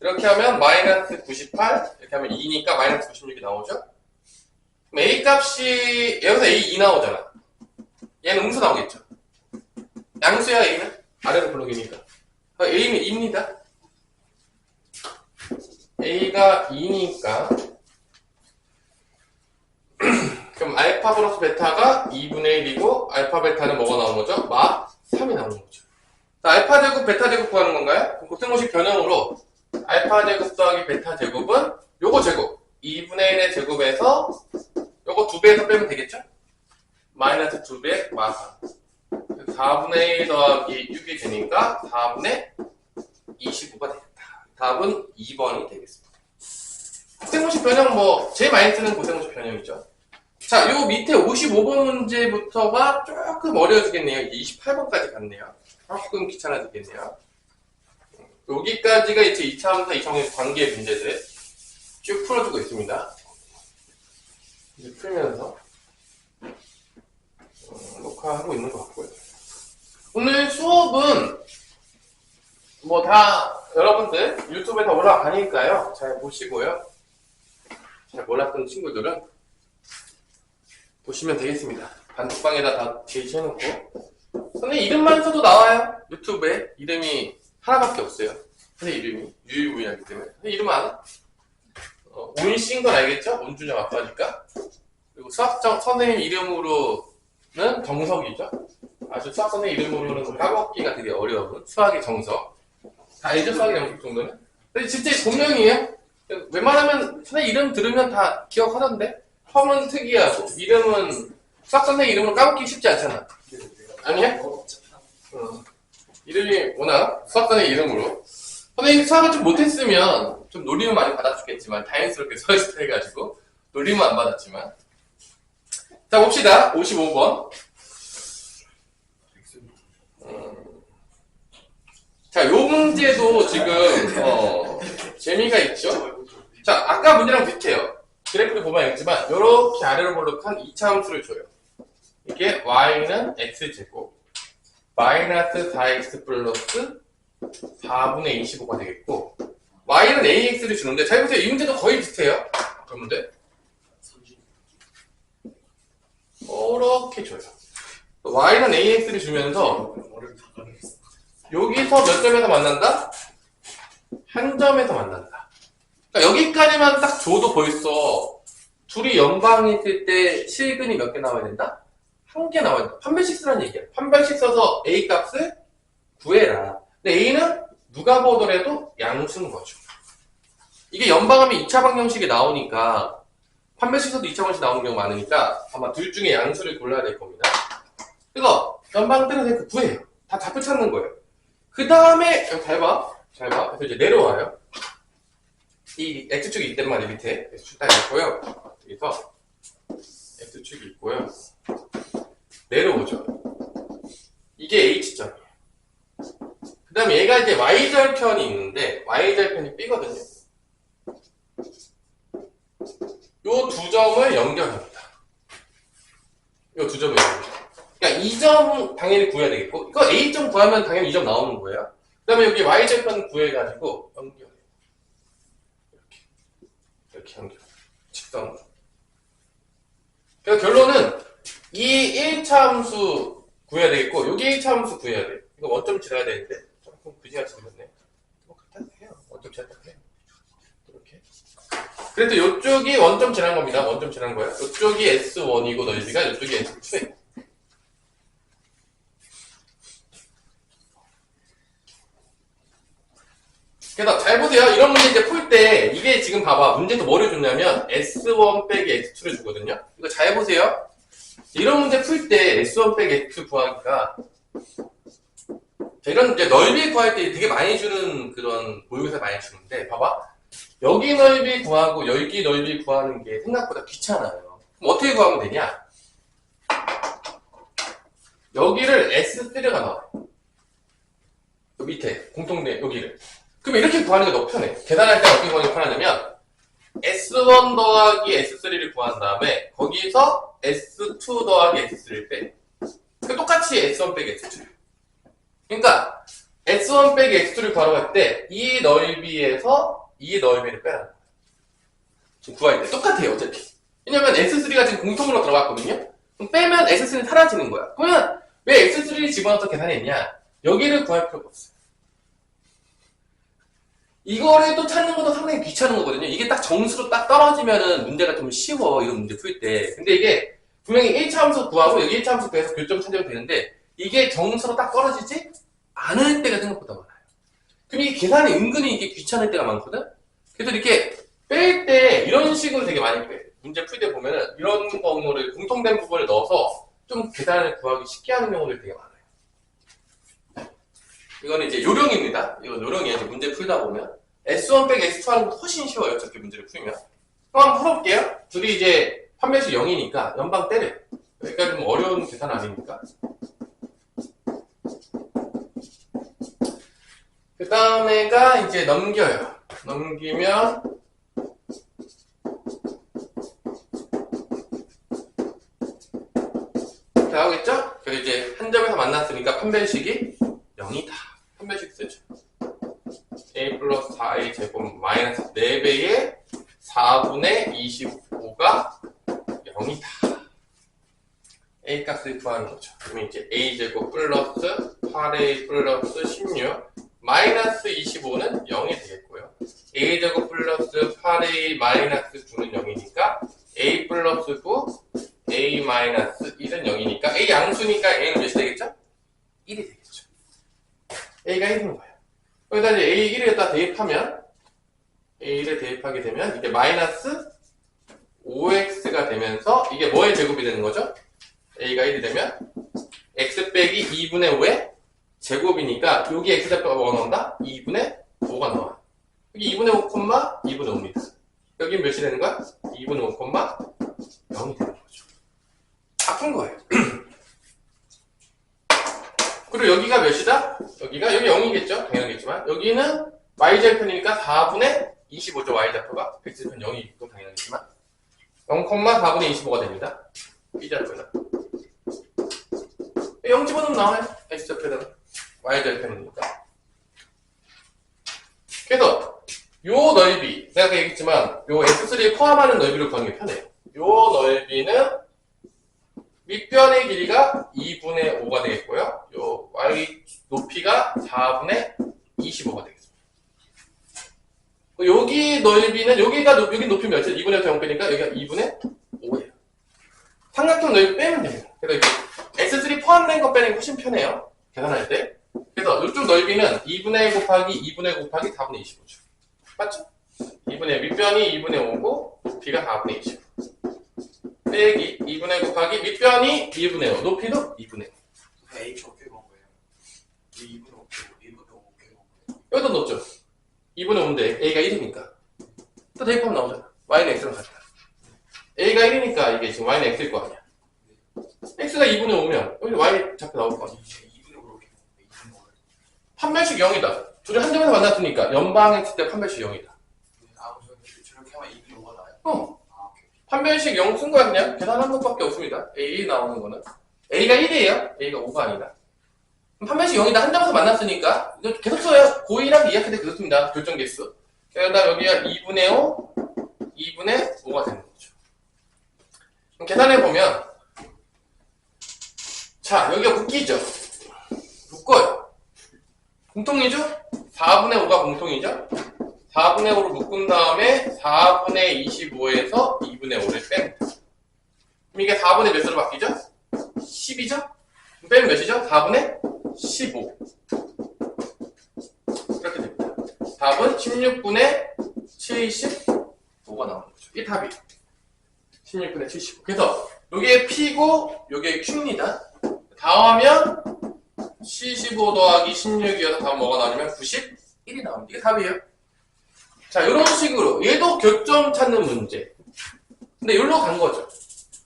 S1: 이렇게 하면 마이너스 98 이렇게 하면 2니까 마이너스 96이 나오죠? 그럼 a 값이 여기서 a 2 나오잖아. 얘는 음수 나오겠죠? 양수야 a는? 아래로 블록이니까 a는 2입니다. a가 2니까 그럼 알파 플러스 베타가 2분의 1이고 알파 베타는 뭐가 나오는 거죠? 마 3이 나오는 거죠. 알파 제곱 베타 제곱 구하는 건가요? 곱셈공식 변형으로 알파 제곱 더하기 베타 제곱은 요거 제곱 2분의 1의 제곱에서 요거 2배에서 빼면 되겠죠? 마이너스 2배 마상 4분의 1 더하기 6이 되니까 4분의 25가 되겠다. 답은 2번이 되겠습니다. 고생공식 변형 뭐 제일 많이 쓰는 고생공식 변형이죠. 자, 요 밑에 55번 문제부터가 조금 어려워지겠네요. 이제 28번까지 갔네요. 조금 귀찮아지겠네요. 여기까지가 이제 2차 함수, 2차 함수 관계 문제들 쭉 풀어주고 있습니다. 이제 풀면서 녹화하고 있는 것 같고요. 오늘 수업은 뭐 다 여러분들 유튜브에 다 올라가니까요. 잘 보시고요. 잘 몰랐던 친구들은 보시면 되겠습니다. 단톡방에다 다 게시해놓고. 선생님 이름만 써도 나와요. 유튜브에 이름이 하나밖에 없어요. 선생님 이름이 유일무이하기 때문에. 선생님 이름 알아? 온씨인 건 알겠죠? 온준영 아빠니까. 그리고 수학적 선생님 이름으로는 정석이죠. 아주 수학 선생님 이름으로는 까먹기가 되게 어려운 수학의 정석. 다 알죠? 수학의 정석 정도는? 근데 진짜 본명이에요. 웬만하면 선생님 이름 들으면 다 기억하던데? 펌은 특이하고 이름은 수학 선생님 이름으로 까먹기 쉽지 않잖아. 아니야? 이름이 워낙 수학 선생님 이름으로 선생님이 수학을 좀 못했으면 좀 놀림은 많이 받아주겠지만 다행스럽게 수학을 해가지고 놀림은 안 받았지만 자 봅시다. 55번 자, 요 문제도 지금 재미가 있죠? 자, 아까 문제랑 비슷해요. 그래프를 보면 알겠지만 이렇게 아래로 볼록한 2차 함수를 줘요. 이게 y는 x제곱 마이너스 4x 플러스 4분의 25가 되겠고 y는 ax를 주는데 잘 보세요. 이 문제도 거의 비슷해요. 그런데 이렇게 줘요. y는 ax를 주면서 여기서 몇 점에서 만난다? 한 점에서 만난다. 그러니까 여기까지만 딱 줘도 벌써 둘이 연방이 있을 때 실근이 몇 개 나와야 된다? 한 개 나와야 된다. 판별식 쓰라는 얘기야. 판별식 써서 A 값을 구해라. 근데 A는 누가 보더라도 양수인 거죠. 이게 연방하면 2차 방정식이 나오니까 판별식 써도 2차 방정식 나오는 경우가 많으니까 아마 둘 중에 양수를 골라야 될 겁니다. 그래서 연방 때려서 구해요. 다 답을 찾는 거예요. 그 다음에 잘 봐. 그래서 이제 내려와요. 이 X축이 있단 말이에요. 밑에 X축 딱 있고요. 여기서 X축이 있고요. 내려오죠. 이게 H점이에요. 그 다음에 얘가 이제 Y절편이 있는데 Y절편이 B거든요. 요 두 점을 연결합니다. 요 두 점을 연결합니다. 그러니까 2점 당연히 구해야 되겠고 이거 A점 구하면 당연히 2점 나오는 거예요. 그 다음에 여기 Y절편 구해가지고 연결해요. 이렇게 연결. 직선으로. 그래서 결론은 이 1차 함수 구해야 되겠고 여기 1차 함수 구해야 돼. 이거 원점 지나야 되는데 조금 그지같이 생겼네. 뭐 그렇다 해요. 원점 지났다 해요. 이렇게. 그래도 이쪽이 원점 지난 겁니다. 원점 지난 거예요. 이쪽이 S1이고 넓이가 이쪽이 S2예요. 그래서 잘 보세요. 이런 문제 이제 풀 때 이게 지금 봐봐. 문제도 뭐를 줬냐면 S1 빼기 S2를 주거든요. 이거 잘 보세요. 이런 문제 풀 때 S1 빼기 S2 구하기가 이런 이제 넓이 구할 때 되게 많이 주는 그런 모의고사 많이 주는데 봐봐. 여기 넓이 구하고 여기 넓이 구하는 게 생각보다 귀찮아요. 그럼 어떻게 구하면 되냐? 여기를 S3가 나와요. 요 밑에 공통된 여기를. 그럼 이렇게 구하는 게 너무 편해. 계산할 때 어떻게 구하는 게 편하냐면 S1 더하기 S3를 구한 다음에 거기서 S2 더하기 S3를 빼. 그러니까 똑같이 S1 빼기 S2. 그러니까 S1 빼기 S2를 구하러 갈 때 이 넓이에서 이 넓이를 빼라는 거야. 지금 구할 때 똑같아요 어차피. 왜냐면 S3가 지금 공통으로 들어갔거든요. 그럼 빼면 S3는 사라지는 거야. 그러면 왜 S3를 집어넣어서 계산했냐? 여기를 구할 필요가 없어요. 이거를 또 찾는 것도 상당히 귀찮은 거거든요. 이게 딱 정수로 딱 떨어지면은 문제가 좀 쉬워. 이런 문제 풀 때. 근데 이게 분명히 1차 함수 구하고 여기 1차 함수 구해서 교점 찾으면 되는데 이게 정수로 딱 떨어지지 않을 때가 생각보다 많아요. 그럼 이 계산이 은근히 이게 귀찮을 때가 많거든? 그래서 이렇게 뺄 때 이런 식으로 되게 많이 빼요. 문제 풀 때 보면은 이런 경우를 공통된 부분을 넣어서 좀 계산을 구하기 쉽게 하는 경우들이 되게 많아요. 이거는 이제 요령입니다. 이건 요령이에요. 이제 문제 풀다 보면. S1 빼기 S2 하는 것도 훨씬 쉬워요. 저렇게 문제를 풀면. 그럼 한번 풀어볼게요. 둘이 이제 판별식 0이니까 연방 때려요. 여기까지 좀 어려운 계산 아닙니까? 그 다음에가 이제 넘겨요. 넘기면 나오겠죠? 그리고 이제 한 점에서 만났으니까 판별식이 0이다. 판별식 쓰죠. a 플러스 4a 제곱 마이너스 4배의 4분의 25가 0이다. a 값을 구하는 거죠. 그러면 이제 a 제곱 플러스 8a 플러스 16 마이너스 25는 0이 되겠고요. a 제곱 플러스 8a 마이너스 9는 0이니까 a 플러스 9 a 마이너스 1은 0이니까 a 양수니까 a는 몇이 되겠죠? 1이 되겠죠. a가 1인 거예요. 여기다 이제 a 1에다 대입하면 a 1에 대입하게 되면 이게 마이너스 5x가 되면서 이게 뭐의 제곱이 되는 거죠? a가 1이 되면 x 빼기 2분의 5의 제곱이니까 여기 x 잡혀가 뭐가 나온다? 2분의 5가 나와. 여기 2분의 5, 2분의 5입니다. 여기 몇이 되는 거야? 2분의 5, 0이 되는 거죠. 다 푼 거예요. 그리고 여기가 몇이다? 여기 0이겠죠? 당연하겠지만 여기는 y절편이니까 4분의 25죠. y좌표가 100절편 0이겠고 당연하겠지만 0,4분의 25가 됩니다. b좌표는 0 집어넣으면 나와요. x좌표는 y절편이니까. 그래서 요 넓이 내가 아까 얘기했지만 요 x3에 포함하는 넓이를 구하는 게 편해요. 요 넓이는 밑변의 길이가 2분의 5가 되겠고요. 요 y 높이가 4분의 25가 되겠습니다. 여기 넓이는 여기 높이 몇이죠? 2분의 5 0빼니까 여기가 2분의 5예요. 삼각형 넓이 빼면 됩니다. 그래서 x3 포함된 거 빼는 게 훨씬 편해요. 계산할 때. 그래서 이쪽 넓이는 2분의 1 곱하기 2분의 1 곱하기 4분의 25죠. 맞죠? 2분의 밑변이 2분의 5고 높이가 4분의 25. 빼기 2분의 1 곱하기 밑변이 2분의 5 높이도 2분의 5.
S2: A 어떻게 본 거예요? 2분의 5, 2분의 5 어떻게 본 거예요?
S1: 여기도 넣었죠. 2분의 5인데 a가 1이니까 또 대입하면 나오잖아. y는 x랑 같다. a가 1이니까 이게 지금 y는 x일 거 아니야. x가 2분의 5면 여기 y 좌표 나올 거 아니야.
S2: 2분의 5로 이렇게 2분의 5를
S1: 판별식 0이다. 둘이 한 점에서 만났으니까 연방했을 때 판별식 0이다.
S2: 저렇게 하면 2분의 5가 나요? 오케이.
S1: 판별식 0 쓴 거야 그냥. 계산한 것밖에 없습니다. a 나오는 거는 a가 1이에요. a가 5가 아니다. 판별식 0이다. 한 점에서 만났으니까 이거 계속 써요. 고2랑 2학기 때 계속 씁니다. 교정 개수. 그러다 여기가 2분의 5, 2분의 5가 되는 거죠. 그럼 계산해 보면 자 여기가 묶이죠. 묶어요. 공통이죠? 4분의 5가 공통이죠? 4분의 5로 묶은 다음에 4분의 25에서 2분의 5를 뺍니다. 그럼 이게 4분의 몇 으로 바뀌죠? 10이죠? 빼면 몇이죠? 4분의 15. 이렇게 됩니다. 답은 16분의 75가 나오는 거죠. 이 답이 16분의 75. 그래서 요게 P고 요게 Q입니다. 다음하면 75 더하기 16이어서 답은 뭐가 나오냐면 91이 나옵니다. 이게 답이에요. 자, 이런 식으로 얘도 교점 찾는 문제. 근데 여기로 간 거죠.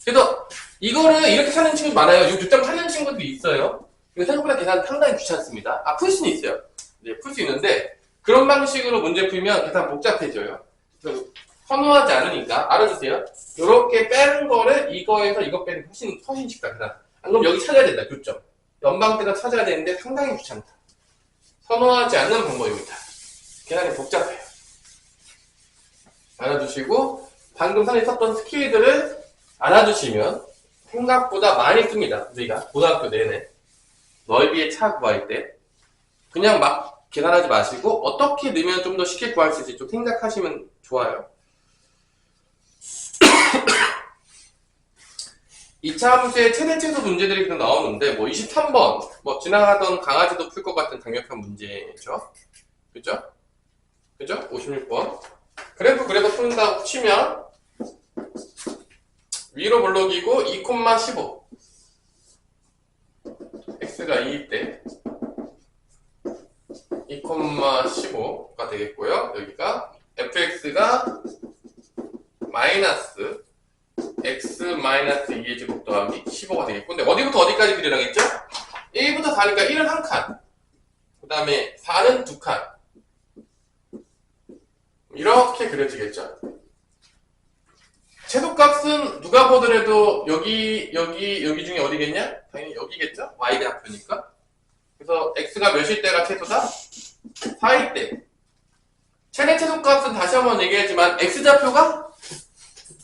S1: 그래서 이거를 이렇게 찾는 친구도 많아요. 이 교점 찾는 친구도 있어요. 이거 생각보다 계산 상당히 귀찮습니다. 풀 수는 있어요. 네, 풀 수 있는데 그런 방식으로 문제 풀면 계산 복잡해져요. 그래서 선호하지 않으니까 알아주세요. 이렇게 빼는 거를 이거에서 이거 빼는 게 훨씬 쉽다. 계산. 안 그럼 여기 찾아야 된다. 교점. 연방 때가 찾아야 되는데 상당히 귀찮다. 선호하지 않는 방법입니다. 계산이 복잡해요. 알아두시고 방금 선생님이 썼던 스킬들을 알아두시면 생각보다 많이 씁니다. 우리가 고등학교 내내 넓이의 차 구할 때 그냥 막 계산하지 마시고 어떻게 넣으면 좀 더 쉽게 구할 수 있을지 좀 생각하시면 좋아요. 2차 함수의 최대 최소 문제들이 계속 나오는데 뭐 23번 뭐 지나가던 강아지도 풀 것 같은 강력한 문제죠. 그죠? 그죠? 56번 그래프 그래도 푼다고 치면 위로 블록이고 2,15 x가 2일 때 2,15가 되겠고요. 여기가 fx가 마이너스 x 마이너스 2의 제곱 더하기 15가 되겠고, 근데 어디부터 어디까지 그리라고 했죠? 1부터 4니까 1은 한 칸, 그 다음에 4는 두 칸, 이렇게 그려지겠죠? 최소값은 누가 보더라도 여기 중에 어디겠냐? 당연히 여기겠죠? y가 좌표니까. 그래서 x가 몇일 때가 최소다? 4일 때. 최대 최소값은 다시 한번 얘기했지만 x좌표가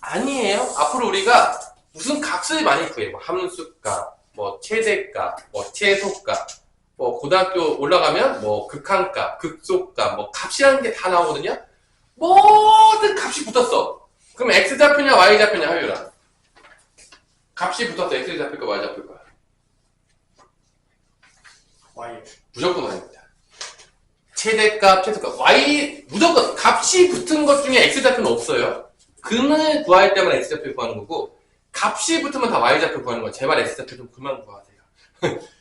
S1: 아니에요. 앞으로 우리가 무슨 값을 많이 구해요. 뭐 함수값, 뭐 최대값, 뭐 최소값, 뭐 고등학교 올라가면 뭐 극한값, 극소값, 뭐 값이라는 게 다 나오거든요. 모든 값이 붙었어. 그럼 x좌표냐 y좌표냐 하유라. 값이 붙었어. x좌표일까 y좌표일까?
S2: Y.
S1: 무조건 y입니다. 최대값, 최소값, y 무조건 값이 붙은 것 중에 x좌표는 없어요. 근을 구할 때만 x좌표 구하는 거고, 값이 붙으면 다 y좌표 구하는 거예요. 제발 x좌표 좀 그만 구하세요.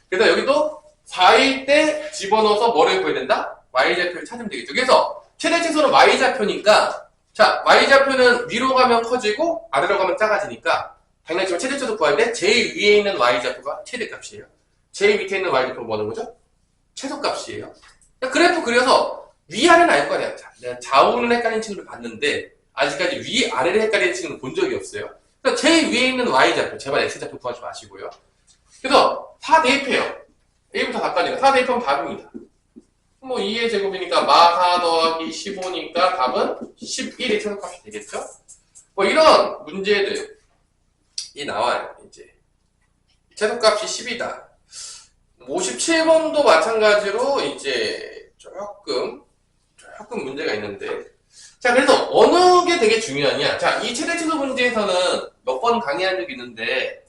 S1: 그래서 여기도 4일 때 집어넣어서 뭐를 구해야 된다? y좌표를 찾으면 되겠죠. 그래서 최대 최소는 y좌표니까, 자, y좌표는 위로 가면 커지고 아래로 가면 작아지니까 당연하지만 최대 최소 구할 때 제일 위에 있는 y좌표가 최대값이에요. 제일 밑에 있는 y좌표가 뭐 하는 거죠? 최소값이에요. 그래프 그려서 위아래는 알 거 아니야. 내가 좌우는 헷갈리는 친구를 봤는데 아직까지 위아래를 헷갈리는 친구는 본 적이 없어요. 그래서 제일 위에 있는 y좌표, 제발 x좌표 구하지 마시고요. 그래서 4 대입해요. 1부터 4까지가 4 대입하면 답입니다. 뭐 2의 제곱이니까 마4 더하기 15니까 답은 11의 최소값이 되겠죠? 뭐 이런 문제들이 나와요. 이제 최소값이 10이다. 57번도 마찬가지로 이제 조금 문제가 있는데, 자, 그래서 어느 게 되게 중요하냐? 자, 이 최대 최소 문제에서는 몇 번 강의한 적이 있는데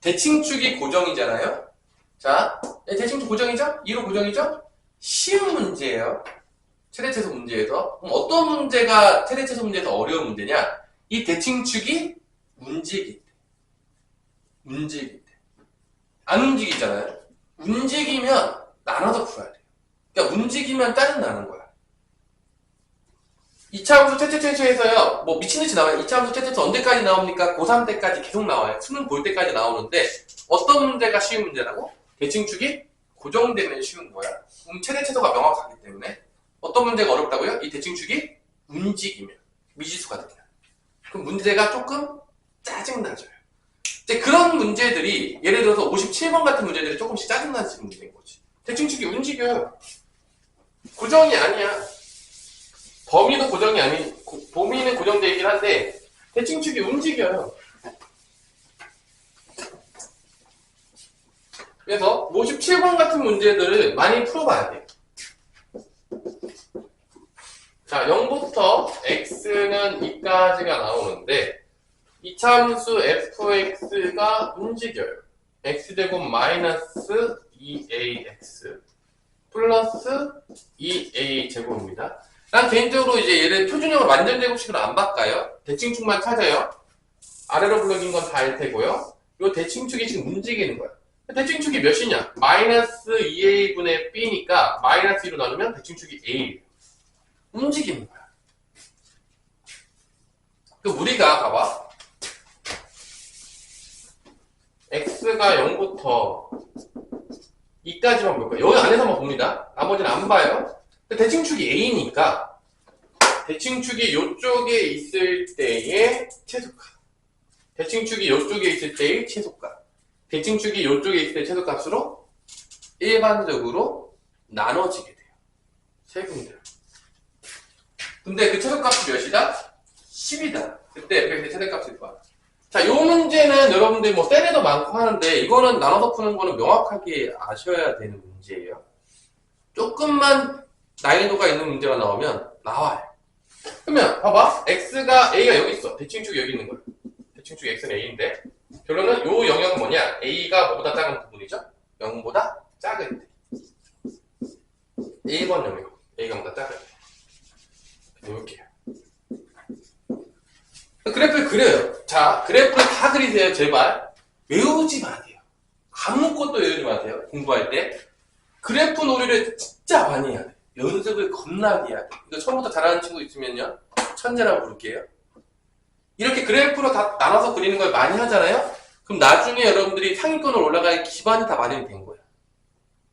S1: 대칭축이 고정이잖아요. 자, 대칭축 고정이죠? 2로 고정이죠? 쉬운 문제예요. 최대 최소 문제에서. 그럼 어떤 문제가 최대 최소 문제에서 어려운 문제냐? 이 대칭축이 움직일 때. 안 움직이잖아요. 움직이면 나눠서 풀어야 돼요. 그러니까 움직이면 짜증나는 거야. 2차 함수 최초에서요, 뭐 미친듯이 나와요. 2차 함수 최초 언제까지 나옵니까? 고3 때까지 계속 나와요. 수능 볼 때까지 나오는데, 어떤 문제가 쉬운 문제라고? 대칭축이 고정되면 쉬운 거야. 그럼 최대 최소가 명확하기 때문에. 어떤 문제가 어렵다고요? 이 대칭축이 움직이면, 미지수가 되면. 그럼 문제가 조금 짜증나져요. 이제 그런 문제들이, 예를 들어서 57번 같은 문제들이 조금씩 짜증나지는 문제인 거지. 대칭축이 움직여요. 고정이 아니야. 범위도 고정이 범위는 고정되어 있긴 한데, 대칭축이 움직여요. 그래서 57번 같은 문제들을 많이 풀어봐야 돼요. 자, 0부터 x는 2까지가 나오는데, 이차함수 fx가 움직여요. x제곱 마이너스 2ax 플러스 2a 제곱입니다. 난 개인적으로 이제 얘를 표준형을 완전 제곱식으로 안 바꿔요. 대칭축만 찾아요. 아래로 블록인 건 다 알 테고요. 이 대칭축이 지금 움직이는 거야. 대칭축이 몇이냐? 마이너스 2a분의 b니까 마이너스 2로 나누면 대칭축이 a. 움직이는 거야. 그럼 우리가 봐봐. x가 0부터 2까지만 볼 거예요. 여기 안에서만 봅니다. 나머지는 안 봐요. 대칭축이 a니까 대칭축이 이쪽에 있을 때의 최소값, 대칭축이 이쪽에 있을 때의 최소값, 대칭축이 이쪽에 있을 때의 최소값으로 일반적으로 나눠지게 돼요. 세 군데로. 근데 그 최소값이 몇이다? 10이다. 그때 fx의 최대값일 거야. 자, 요 문제는 여러분들 뭐 셀에도 많고 하는데, 이거는 나눠서 푸는 거는 명확하게 아셔야 되는 문제예요. 조금만 난이도가 있는 문제가 나오면 나와요. 그러면 봐봐, a가 여기 있어. 대칭축이 여기 있는 거야. 대칭축 x는 a인데, 결론은 요 영역은 뭐냐? a가 뭐보다 작은 부분이죠? 0보다 작을 때. 1번 영역. a가 보다 작을 때. 이렇게요. 그래프를 그려요. 자, 그래프를 다 그리세요, 제발. 외우지 마세요. 아무것도 외우지 마세요, 공부할 때. 그래프 놀이를 진짜 많이 해야 돼. 연습을 겁나게 해야 돼. 이거 처음부터 잘하는 친구 있으면요, 천재라고 부를게요. 이렇게 그래프로 다 나눠서 그리는 걸 많이 하잖아요? 그럼 나중에 여러분들이 상위권으로 올라갈 기반이 다 마련이 된 거예요.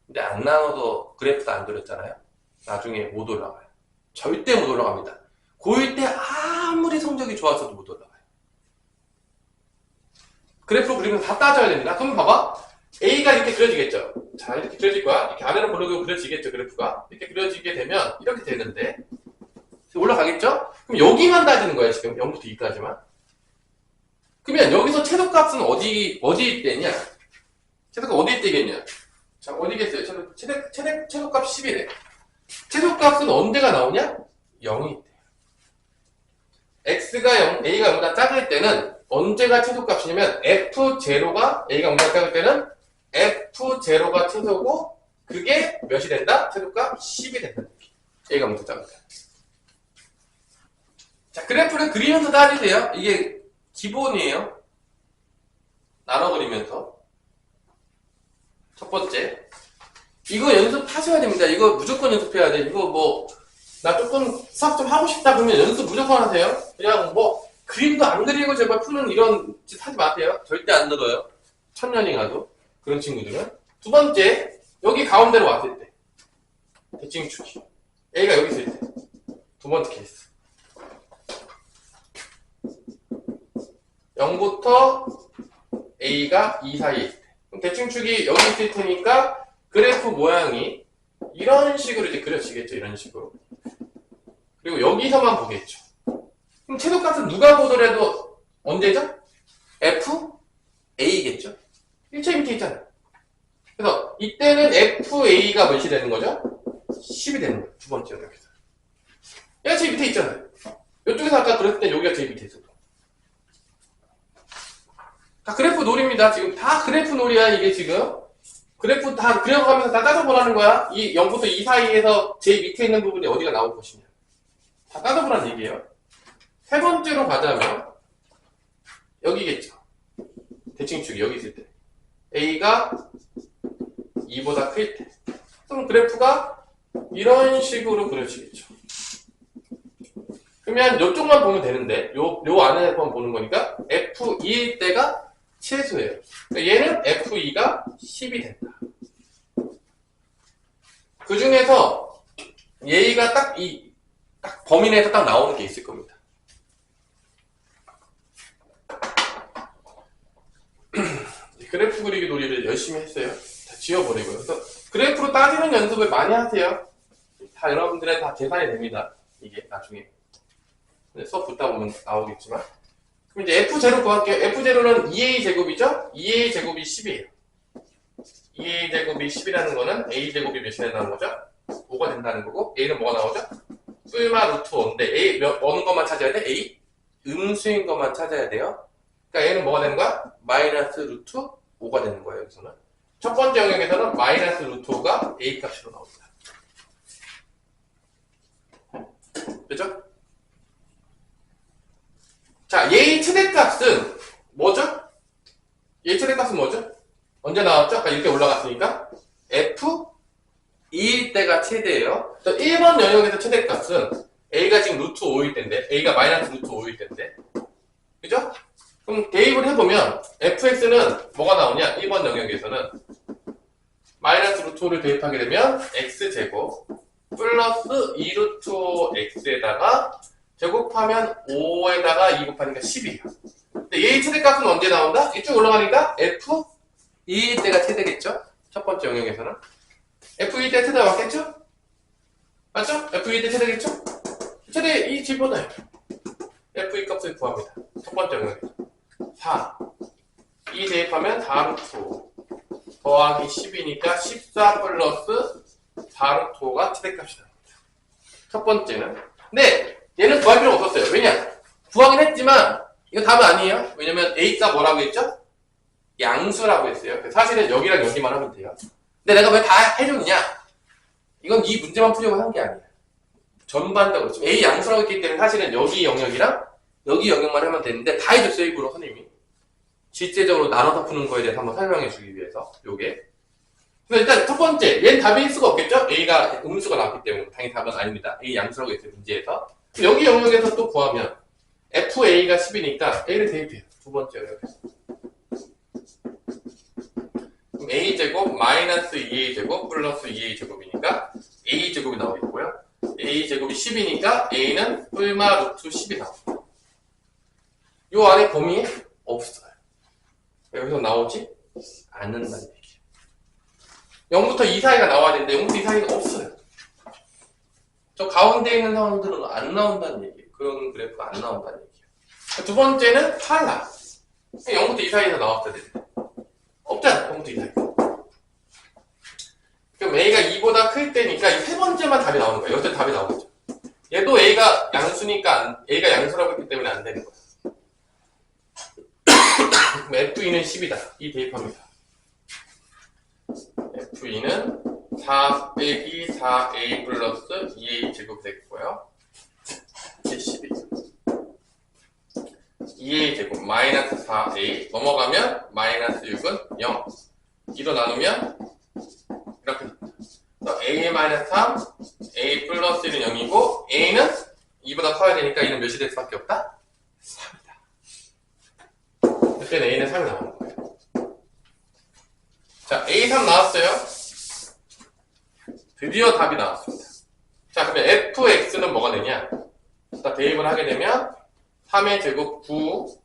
S1: 근데 안 나눠서 그래프도 안 그렸잖아요? 나중에 못 올라가요. 절대 못 올라갑니다. 고1 때 아무리 성적이 좋았어도 못 올라가요. 그래프로 그리면 다 따져야 됩니다. 그럼 봐봐. A가 이렇게 그려지겠죠? 자, 이렇게 그려질 거야. 이렇게 아래로 보려고 그려지겠죠, 그래프가. 이렇게 그려지게 되면 이렇게 되는데 올라가겠죠? 그럼 여기만 따지는 거야, 지금. 0부터 2까지만. 그러면 여기서 최소값은 어디 있대냐? 최소값 어디 있대겠냐? 자, 어디겠어요? 최소값 10이래. 최소값은 언제가 나오냐? 0이 있대요. X가 0, A가 0보다 작을 때는 언제가 최소값이냐면 F0가 A가 0보다 작을 때는 F0가 최소고 그게 몇이 된다? 최소값 10이 된다. A가 0보다 작을 때. 자, 그래프를 그리면서 따지세요. 이게 기본이에요. 나눠 그리면서. 첫 번째. 이거 연습하셔야 됩니다. 이거 무조건 연습해야 돼. 이거 뭐, 나 조금 수학 좀 하고 싶다 그러면 연습 무조건 하세요. 그냥 뭐, 그림도 안 그리고 제발 푸는 이런 짓 하지 마세요. 절대 안 늘어요. 천년이 가도. 그런 친구들은. 두 번째, 여기 가운데로 왔을 때. 대칭축이. A가 여기 있을 때. 두 번째 케이스. 0부터 A가 2 사이에 있을 때. 그럼 대칭축이 여기 있을 테니까 그래프 모양이 이런 식으로 이제 그려지겠죠. 이런 식으로. 그리고 여기서만 보겠죠. 그럼 최소값은 누가 보더라도 언제죠? F, A겠죠? 1차 밑에 있잖아요. 그래서 이때는 FA가 몇이 되는 거죠? 10이 되는 거예요. 두 번째 영역에서. 얘가 제일 밑에 있잖아요. 이쪽에서 아까 그랬을 때 여기가 제일 밑에 있었고. 다 그래프 놀이입니다. 지금 다 그래프 놀이야, 이게 지금. 그래프 다 그려가면서 다 따져보라는 거야. 이 0부터 2 사이에서 제일 밑에 있는 부분이 어디가 나올 것이냐. 다 따져보라는 얘기예요. 세 번째로 가자면, 여기겠죠. 대칭축이 여기 있을 때. A가 2보다 클 때. 그럼 그래프가 이런 식으로 그려지겠죠. 그러면 이쪽만 보면 되는데, 요 안에만 보는 거니까, F2일 때가 최소예요. 그러니까 얘는 F2가 10이 된다. 그 중에서 얘가 딱 범위 내에서 딱 나오는 게 있을 겁니다. 그래프 그리기 놀이를 열심히 했어요. 다 지워버리고요. 그래서 그래프로 따지는 연습을 많이 하세요. 다 여러분들의 다 계산이 됩니다. 이게 나중에. 수업 듣다 보면 나오겠지만. 그럼 이제 F0 구할게요. F0는 2A제곱이죠? 2A제곱이 10이에요. 2A제곱이 10이라는 거는 A제곱이 몇이 된다는 거죠? 5가 된다는 거고, A는 뭐가 나오죠? 뿔마 루트 5인데, A 어느 것만 찾아야 돼? A? 음수인 것만 찾아야 돼요. 그러니까 A는 뭐가 되는 거야? 마이너스 루트 5가 되는 거예요, 여기서는. 첫 번째 영역에서는 마이너스 루트 5가 A 값으로 나옵니다. 그죠? 자, 얘의 최대값은 뭐죠? 얘의 최대값은 뭐죠? 언제 나왔죠? 아까 이렇게 올라갔으니까 F 2일 때가 최대예요. 1번 영역에서 최대값은 A가 지금 루트 5일 때인데 A가 마이너스 루트 5일 때인데 그죠? 그럼 대입을 해보면 fx는 뭐가 나오냐? 1번 영역에서는 마이너스 루트 5를 대입하게 되면 x제곱 플러스 2루트 5x에다가 제곱하면 5에다가 2 곱하니까 10이에요. 근데 얘의 최대값은 언제 나온다? 이쪽 올라가니까 f 2일 때가 최대겠죠? 첫 번째 영역에서는 f 2일 때 최대 맞겠죠? 맞죠? f 2일 때 최대겠죠? 최대 이 집어넣어요. f 2 값을 구합니다. 첫 번째 영역에서 4 2 대입하면 4루트 5 더하기 10이니까 14 플러스 4루트 5가 최대값이 나옵니다. 첫 번째는. 근데 얘는 구할 필요가 없었어요. 왜냐? 구하긴 했지만 이거 답은 아니에요. 왜냐면 A가 뭐라고 했죠? 양수라고 했어요. 사실은 여기랑 여기만 하면 돼요. 근데 내가 왜 다 해줬냐? 이건 이 문제만 풀려고 한 게 아니에요. 전반적으로. 지금 A 양수라고 했기 때문에 사실은 여기 영역이랑 여기 영역만 하면 되는데 다 해줬어요, 일부러 선생님이. 실제적으로 나눠서 푸는 거에 대해서 한번 설명해 주기 위해서, 요게. 그래서 일단 첫 번째, 얘는 답일 수가 없겠죠? A가 음수가 나왔기 때문에 당연히 답은 아닙니다. A 양수라고 했어요, 문제에서. 여기 영역에서 또 구하면 FA가 10이니까 A를 대입해요. 두 번째 영역에서. 그럼 A제곱 마이너스 2A제곱 플러스 2A제곱이니까 A제곱이 나오겠고요. A제곱이 10이니까 A는 뿔마 루트 10이 나옵니다. 요 안에 범위에 없어요. 여기서 나오지 않는다는 얘기예요. 0부터 2 사이가 나와야 되는데 0부터 2 사이가 없어요. 저 가운데 있는 상황들은 안 나온다는 얘기예요. 그런 그래프가 안 나온다는 얘기예요. 두 번째는 탈락. 0부터 2 사이에서 나왔어야 되는데 없잖아. 0부터 2 사이. 그럼 A가 2보다 클 때니까 이 세 번째만 답이 나오는 거예요. 여기서 답이 나오겠죠. 얘도 A가 양수니까 A가 양수라고 했기 때문에 안 되는 거야. F2는 10이다. 이 대입합니다. F2는 4 빼기 4A 플러스 2A 제곱 되겠고요. 이게 10이죠. 2A 제곱 마이너스 4A 넘어가면 마이너스 6은 0. 2로 나누면 이렇게 됩니다. A 마이너스 3, A 플러스 1은 0이고 A는 2보다 커야 되니까 A는 몇이 될 수밖에 없다? 3이다. 그때는 A는 3이 나오는 거예요. 자, A3 나왔어요. 드디어 답이 나왔습니다. 자, 그러면 fx는 뭐가 되냐? 자, 대입을 하게 되면 3의 제곱 9,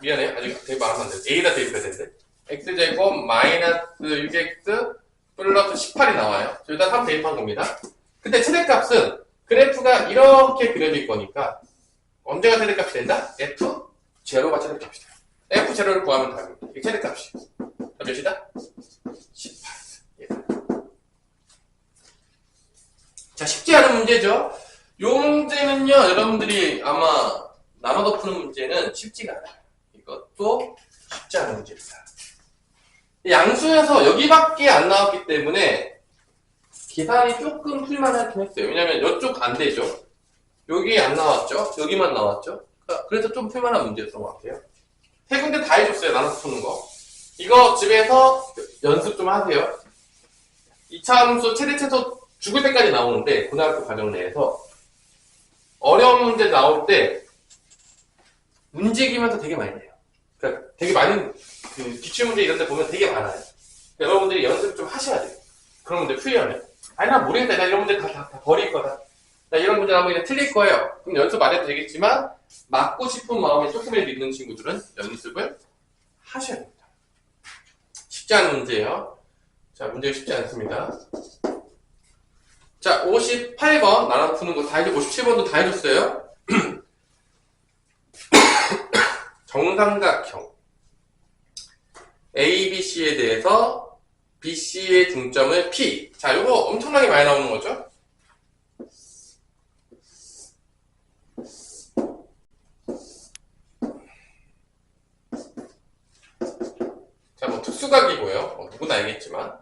S1: 미안해. 아직 대입 안 하면 안 돼. A에다 대입해야 되는데. x제곱 마이너스 6x 플러스 18이 나와요. 일단 3 대입한 겁니다. 근데 최대값은 그래프가 이렇게 그려질 거니까 언제가 최대값이 된다? f0가 최대값이 돼요. f0를 구하면 답입니다. 이게 최대값이. 몇이다? 18. 예. 자, 쉽지 않은 문제죠? 요 문제는요, 여러분들이 아마 나눠서 푸는 문제는 쉽지가 않아요. 이것도 쉽지 않은 문제입니다. 양수여서 여기밖에 안 나왔기 때문에 계산이 조금 풀만하긴 했어요. 왜냐면 이쪽 안 되죠. 여기 안 나왔죠. 여기만 나왔죠. 그래서 좀 풀만한 문제였던 것 같아요. 세 군데 다 해줬어요. 나눠서 푸는 거. 이거 집에서 연습 좀 하세요. 이차함수 최대 최소 죽을 때까지 나오는데 고등학교 과정 내에서 어려운 문제 나올 때 문제기면서 되게 많이 돼요. 그러니까 되게 많은 기출문제 이런 데 보면 되게 많아요. 그러니까 여러분들이 연습 좀 하셔야 돼요. 그런 문제 풀려면. 아니, 나 모르겠다. 나 이런 문제 다 버릴 거다. 나 이런 문제 나오면 그냥 틀릴 거예요. 그럼 연습 안 해도 되겠지만, 맞고 싶은 마음에 조금이라도 있는 친구들은 연습을 하셔야 됩니다. 쉽지 않은 문제예요. 자, 문제가 쉽지 않습니다. 자, 58번 나눠 푸는 거 다 해줬고, 57번도 다 해줬어요. 정삼각형 ABC에 대해서 BC의 중점을 P. 자, 이거 엄청나게 많이 나오는 거죠? 자, 뭐 특수각이고요. 누구나 알겠지만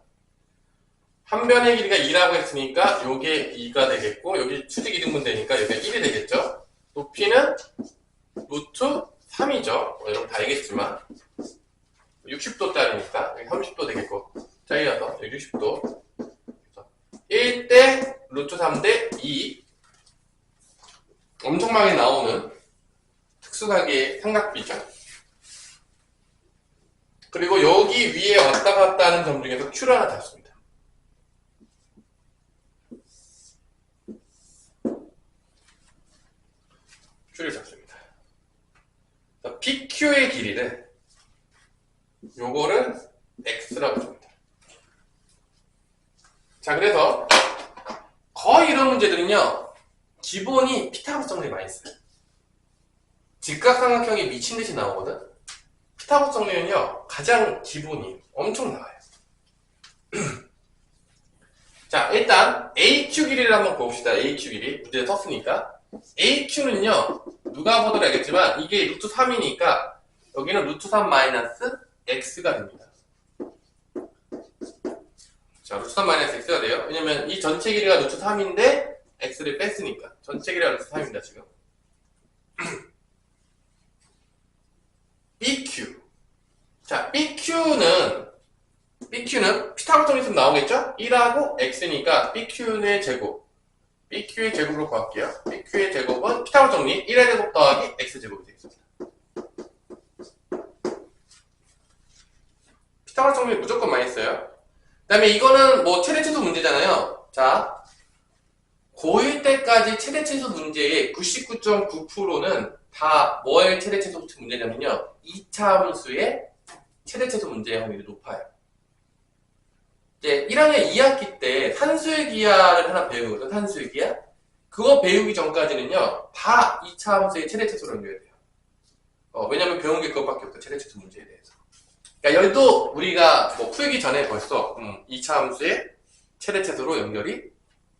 S1: 한 변의 길이가 2라고 했으니까 요게 2가 되겠고 여기 수직 이등분 되니까 여기가 1이 되겠죠? 높이는 루트 3이죠. 여러분 다 알겠지만 60도짜리니까 여기 30도 되겠고 짜리라서 여기 60도 1대 루트 3대 2 엄청 많이 나오는 특수각의 삼각비죠. 그리고 여기 위에 왔다 갔다 하는 점 중에서 Q를 하나 잡습니다. Q를 잡습니다. PQ의 길이를 요거를 X라고 줍니다. 자, 그래서 거의 이런 문제들은요 기본이 피타고라스 정리 많이 써요. 직각삼각형이 미친듯이 나오거든. 피타고라스 정리는요 가장 기본이 엄청 나와요. 자, 일단 AQ 길이를 한번 봅시다. AQ 길이 문제에 썼으니까 AQ는요 누가 보더라도 알겠지만 이게 루트 3이니까 여기는 루트 3 마이너스 X가 됩니다. 자, 루트 3 마이너스 X가 돼요. 왜냐면 이 전체 길이가 루트 3인데 X를 뺐으니까 전체 길이가 루트 3입니다 지금. BQ는 피타고라스 정리 있으면 나오겠죠? 1하고 x니까 BQ의 제곱. BQ의 제곱으로 구할게요. BQ의 제곱은 피타고라스 정리 1의 제곱 더하기 x제곱이 되겠습니다. 피타고라스 정리 무조건 많이 써요. 그 다음에 이거는 뭐 최대치수 문제잖아요. 자, 고1 때까지 최대치수 문제의 99.9%는 다 뭐의 최대치수 문제냐면요. 2차 함수의 최대치수 문제의 확률이 높아요. 이제 1학년 2학기 때 산수의 기하를 하나 배우거든. 산수의 기하. 그거 배우기 전까지는요. 다 2차 함수의 최대치수를 연결해야 돼요. 왜냐면 배운 게 그것밖에 없어. 최대치수 문제에 대해서. 그러니까 열도 우리가 뭐 풀기 전에 벌써 2차 함수의 최대치수로 연결이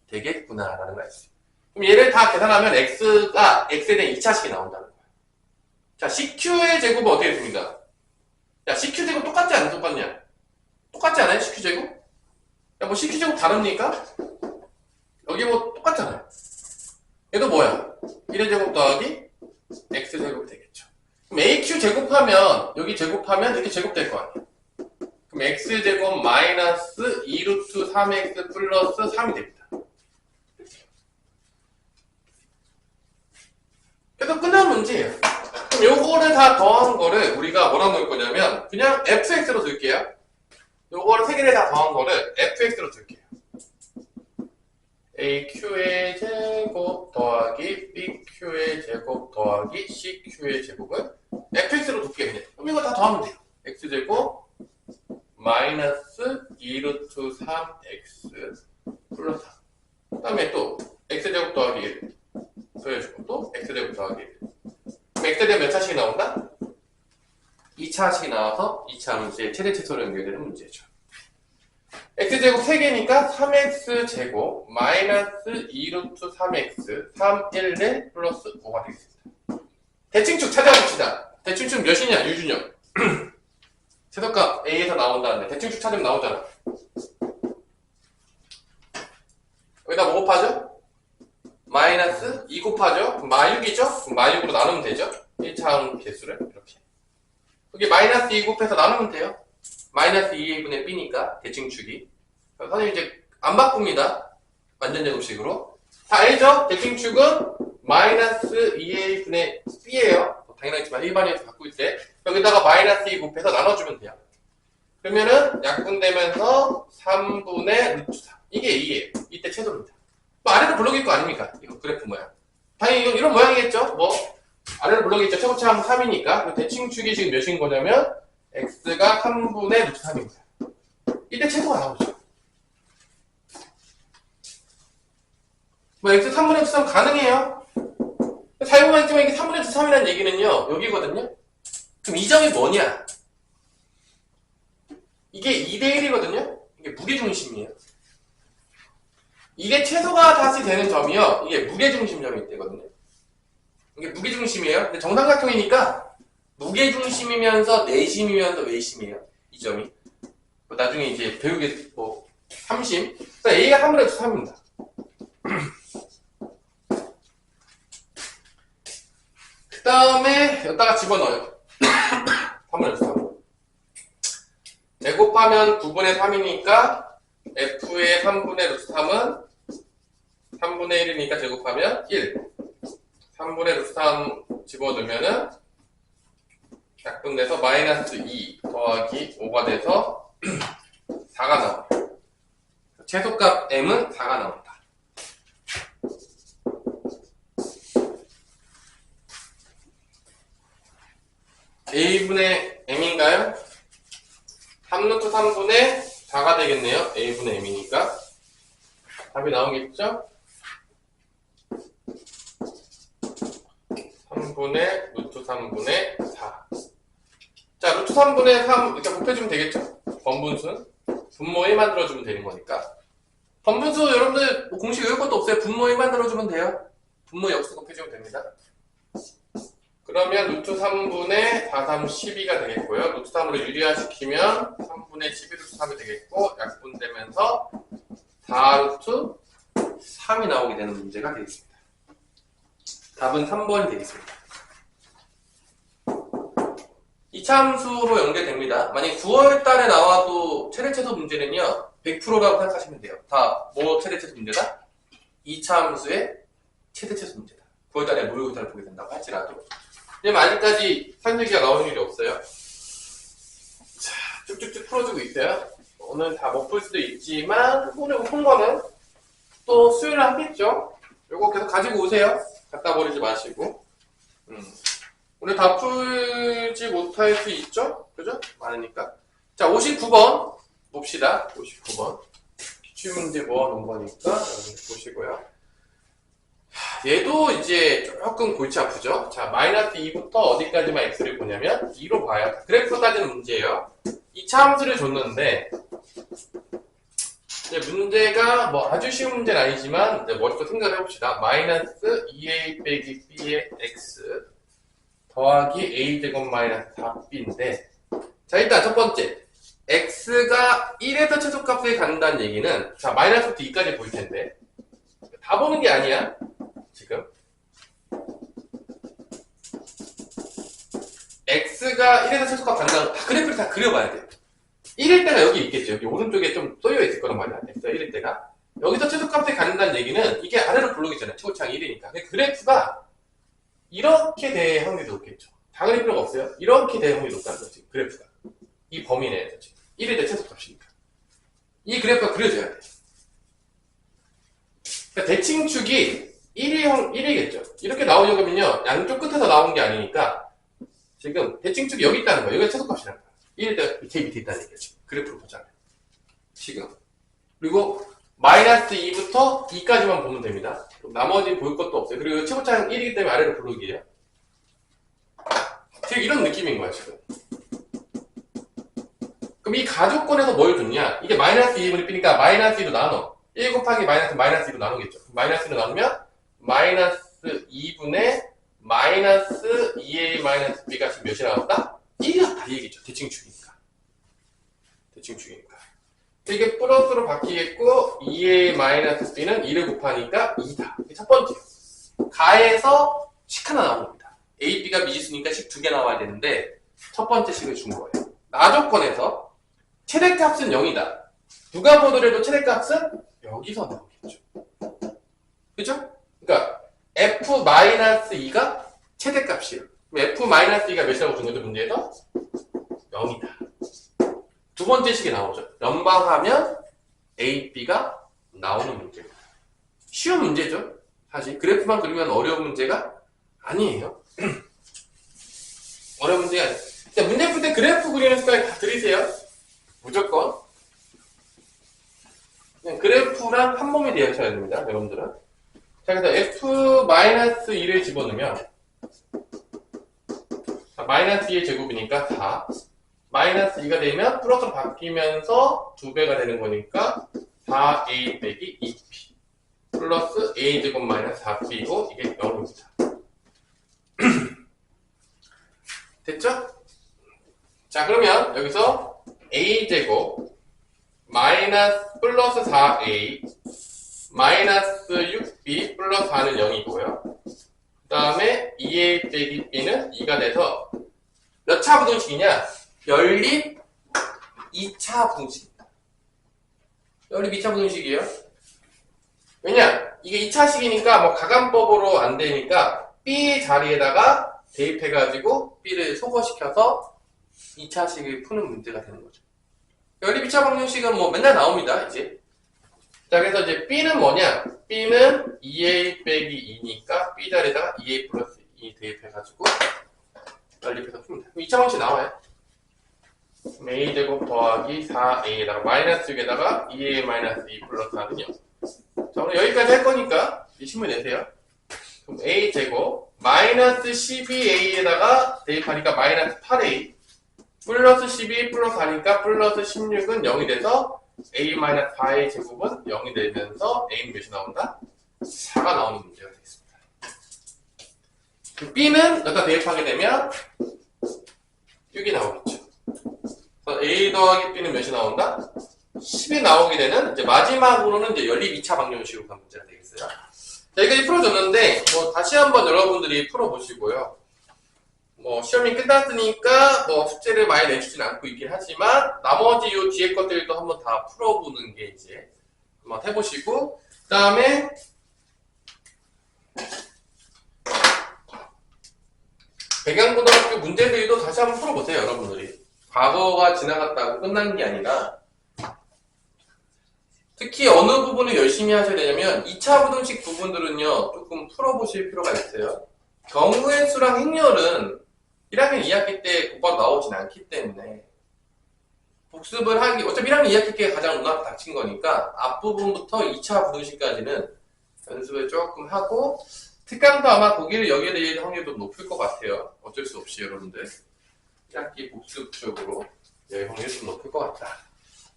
S1: 되겠구나라는 거였어요. 그럼 얘를 다 계산하면 x가 x에 대한 2차식이 나온다는 거예요. 자, CQ의 제곱은 어떻게 됐습니까? 야, CQ 제곱 똑같지 않아? 똑같냐? 똑같지 않아요? CQ 제곱? 야, 뭐 CQ 제곱 다릅니까? 여기 뭐 똑같잖아요. 얘도 뭐야? 1의 제곱 더하기 x 제곱이 되겠죠. 그럼 AQ 제곱하면 여기 제곱하면 이렇게 제곱될 거 아니에요. 그럼 x 제곱 마이너스 2루트 3x 플러스 3이 됩니다. 그래서 끝난 문제예요. 그럼 요거를 다 더한 거를 우리가 뭐라고 넣을 거냐면 그냥 fx로 둘게요. 요거를 세 개를 다 더한 거를 fx로 둘게요. aq의 제곱 더하기 bq의 제곱 더하기 cq의 제곱을 fx로 둘게요. 그냥. 그럼 이거 다 더하면 돼요. x제곱 마이너스 2루트 3x 플러스 3. 그 다음에 또 x제곱 더하기 1 더해주고 또 x제곱 더하기 1. 그럼 x에 대한 몇 차식이 나온다? 2차식이 나와서 2차 함수의 최대치수로 연결되는 문제죠. x제곱 3개니까 3x제곱 마이너스 2루트 3x 3, 1, 1 플러스 5가 되겠습니다. 대칭축 찾아봅시다. 대칭축 몇이냐? 유준영. 최소값 a에서 나온다는데 대칭축 찾으면 나오잖아. 여기다 뭐 곱하죠? 마이너스 2 곱하죠? 마6이죠? 마6으로 나누면 되죠? 1차 개수를 이렇게. 여기 마이너스 2 곱해서 나누면 돼요. 마이너스 2a분의 b니까 대칭축이. 선생님 이제 안 바꿉니다. 완전 제곱식으로. 다 알죠? 대칭축은 마이너스 2a분의 b예요. 당연하지만 일반에서 바꿀 때 여기다가 마이너스 2 곱해서 나눠주면 돼요. 그러면은 약분되면서 3분의 루트 4. 이게 a예요. 이때 최소입니다. 뭐 아래로 블록일 거 아닙니까? 이거 그래프 모양. 당연히 이런 모양이겠죠? 뭐 아래로 블록이겠죠? 최고차항 3이니까 대칭축이 지금 몇인 거냐면 x가 3분의 루트 3인 거예요. 이때 최소가 나오죠. 뭐 x 3분의 루트 3 가능해요. 사용만 했지만 이게 3분의 루트 3이라는 얘기는요. 여기거든요. 그럼 이 점이 뭐냐? 이게 2대1이거든요. 이게 무게중심이에요. 이게 최소가 다시 되는 점이요. 이게 무게중심점이 되거든요. 이게 무게중심이에요. 근데 정삼각형이니까 무게중심이면서 내심이면서 외심이에요. 이 점이. 나중에 이제 배우게 뭐 3심. 그래서 A가 3분의 루트 3입니다. 그 다음에 여기다가 집어넣어요. 3분의 루트 3. 제곱하면 9분의 3이니까 F의 3분의 루트 3은 3분의 1이니까 제곱하면 1. 3분의 루트 3 집어넣으면은 약분돼서 마이너스 2 더하기 5가 돼서 4가 나와요. 최소값 m은 4가 나온다. a분의 m인가요? 3루트 3분의 4가 되겠네요. a분의 m이니까. 답이 나오겠죠? 3분의 루트 3분의 4. 자, 루트 3분의 3 이렇게 곱해주면 되겠죠? 번분수는 분모 1 만들어주면 되는 거니까. 번분수 여러분들 뭐 공식 외울 것도 없어요. 분모 1 만들어주면 돼요. 분모 역수 곱해주면 됩니다. 그러면 루트 3분의 4, 3, 12가 되겠고요. 루트 3으로 유리화시키면 3분의 12루트 3이 되겠고 약분되면서 4루트 3이 나오게 되는 문제가 되겠습니다. 답은 3번이 되겠습니다. 2차 2차 함수로 연결됩니다. 만약 9월 달에 나와도 최대최소 문제는요, 100%라고 생각하시면 돼요. 다 뭐 최대최소 문제다? 2차 함수의 최대최소 문제다. 9월 달에 모의고사를 보게 된다고 할지라도. 왜냐면 아직까지 산술기가 나오는 일이 없어요. 자, 쭉쭉쭉 풀어주고 있어요. 오늘 다 못 풀 수도 있지만, 오늘 푼 거는 또 수요일에 하겠죠? 요거 계속 가지고 오세요. 갖다 버리지 마시고. 오늘 다 풀지 못할 수 있죠? 그죠? 많으니까. 자, 59번 봅시다. 59번. 기출문제 모아놓은 거니까 여러분 보시고요. 얘도 이제 조금 골치 아프죠? 자, 마이너스 2부터 어디까지만 x를 보냐면 2로 봐요. 그래프 따지는 문제예요. 2차 함수를 줬는데 이제 문제가 뭐 아주 쉬운 문제는 아니지만 이제 머릿속 생각을 해봅시다. 마이너스 2a 빼기 b의 x 더하기 a제곱 마이너스 4b인데, 자, 일단 첫 번째 x가 1에서 최소값에 간다는 얘기는, 자, 마이너스부터 2까지 보일 텐데 다 보는 게 아니야 지금. x가 1에서 최소값 간다는 다 그래프를 다 그려봐야 돼요. 1일 때가 여기 있겠죠. 여기 오른쪽에 좀 쏘여 있을 거란 말이야. x가 1일 때가 여기서 최소값에 간다는 얘기는 이게 아래로 블록이잖아요. 최고차항 1이니까. 근데 그래프가 이렇게 될 확률이 높겠죠. 다 그릴 필요가 없어요. 이렇게 될 확률이 높다는 거지, 그래프가. 이 범위 내에서 지금. 1일 때 최소값이니까. 이 그래프가 그려져야 돼. 그러니까 대칭축이 1이겠죠. 이렇게 나오려고 하면요, 양쪽 끝에서 나온 게 아니니까, 지금 대칭축이 여기 있다는 거예요. 여기가 최소값이라는 거예요. 1일 때 제일 밑에 있다는 얘기죠. 그래프로 보자면. 지금. 그리고 마이너스 2부터 2까지만 보면 됩니다. 나머지 볼 것도 없어요. 그리고 최고차항 1이기 때문에 아래로 블록이에요. 지금 이런 느낌인 거야, 지금. 그럼 이 가족권에서 뭘 줬냐? 이게 마이너스 2분의 b니까 마이너스 2로 나눠. 1 곱하기 마이너스 2로 나누겠죠. 마이너스 2로 나누면 마이너스 2분의 마이너스 2a 마이너스 b가 지금 몇이 나왔다? 1이었다, 이 얘기죠. 대칭축이니까. 대칭축이니까. 이게 플러스로 바뀌겠고 2a 마이너스 b는 2를 곱하니까 2다. 이게 첫 번째. 가에서 식 하나 나온 겁니다. a, b가 미지수니까 식 2개 나와야 되는데 첫 번째 식을 준 거예요. 나조건에서 최대값은 0이다. 누가 보더라도 최대값은 여기서 나오겠죠. 그죠? 그러니까 f-2가 최대값이에요. f-2가 몇이라고 준 거죠, 문제에서? 0이다. 두 번째 식이 나오죠. 연방하면 A, B가 나오는 문제입니다. 쉬운 문제죠. 사실 그래프만 그리면 어려운 문제가 아니에요. 어려운 문제가 아니에요. 문제 풀 때 그래프 그리는 습관 다 들이세요. 무조건. 그냥 그래프랑 한 몸이 되어야 됩니다. 여러분들은. 자, 그래서 f-2를 집어넣으면 마이너스 2의 제곱이니까 4. 마이너스 2가 되면 플러스로 바뀌면서 2배가 되는 거니까 4a 빼기 2b 플러스 a제곱 마이너스 4b고 이게 0입니다. 됐죠? 자, 그러면 여기서 a제곱 마이너스 플러스 4a 마이너스 6b 플러스 4는 0이고요. 그 다음에 2a 빼기 b는 2가 돼서 몇 차 부등식이냐? 연립 2차 부등식입니다. 연립 2차 부등식이에요. 왜냐? 이게 2차식이니까 뭐 가감법으로 안 되니까 B 자리에다가 대입해가지고 B를 소거시켜서 2차식을 푸는 문제가 되는 거죠. 연립 2차 방정식은 뭐 맨날 나옵니다, 이제. 자, 그래서 이제 B는 뭐냐? B는 2A 빼기 2니까 B 자리에다가 2A 플러스 2 대입해가지고 연립해서 풉니다. 2차 방정식 나와요. a제곱 더하기 4a에다가 마이너스 6에다가 2a 마이너스 2 플러스 4는 0. 자, 오늘 여기까지 할 거니까 이 신문 내세요. 그럼 a제곱 마이너스 12a에다가 대입하니까 마이너스 8a 플러스 12 플러스 4니까 플러스 16은 0이 돼서 a 마이너스 4a 제곱은 0이 되면서 a는 몇이 나온다? 4가 나오는 문제가 되겠습니다. b는 여기다 대입하게 되면 6이 나오겠죠. A 더하기 B는 몇이 나온다? 10이 나오게 되는, 이제 마지막으로는 이제 연립 2차 방정식으로 간 문제가 되겠어요. 자, 여기까지 풀어줬는데, 뭐, 다시 한번 여러분들이 풀어보시고요. 뭐 시험이 끝났으니까 뭐 숙제를 많이 내주진 않고 있긴 하지만 나머지 요 뒤에 것들도 한번 다 풀어보는 게 이제 한번 해보시고, 그 다음에 백양고등학교 문제들도 다시 한번 풀어보세요. 여러분들이 과거가 지나갔다고 끝난 게 아니라 특히 어느 부분을 열심히 하셔야 되냐면 2차 부등식 부분들은요 조금 풀어보실 필요가 있어요. 경우의 수랑 행렬은 1학년 2학기 때 곧바로 나오진 않기 때문에 복습을 하기, 어차피 1학년 2학기 때 가장 눈앞에 닥친 거니까 앞부분부터 2차 부등식까지는 연습을 조금 하고, 특강도 아마 거기를 여기에 대해 확률도 높을 것 같아요. 어쩔 수 없이 여러분들 1학기 복습적으로 확률이 좀 높을 것 같다.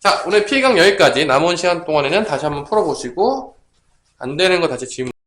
S1: 자, 오늘 필강 여기까지. 남은 시간 동안에는 다시 한번 풀어보시고 안 되는 거 다시 질문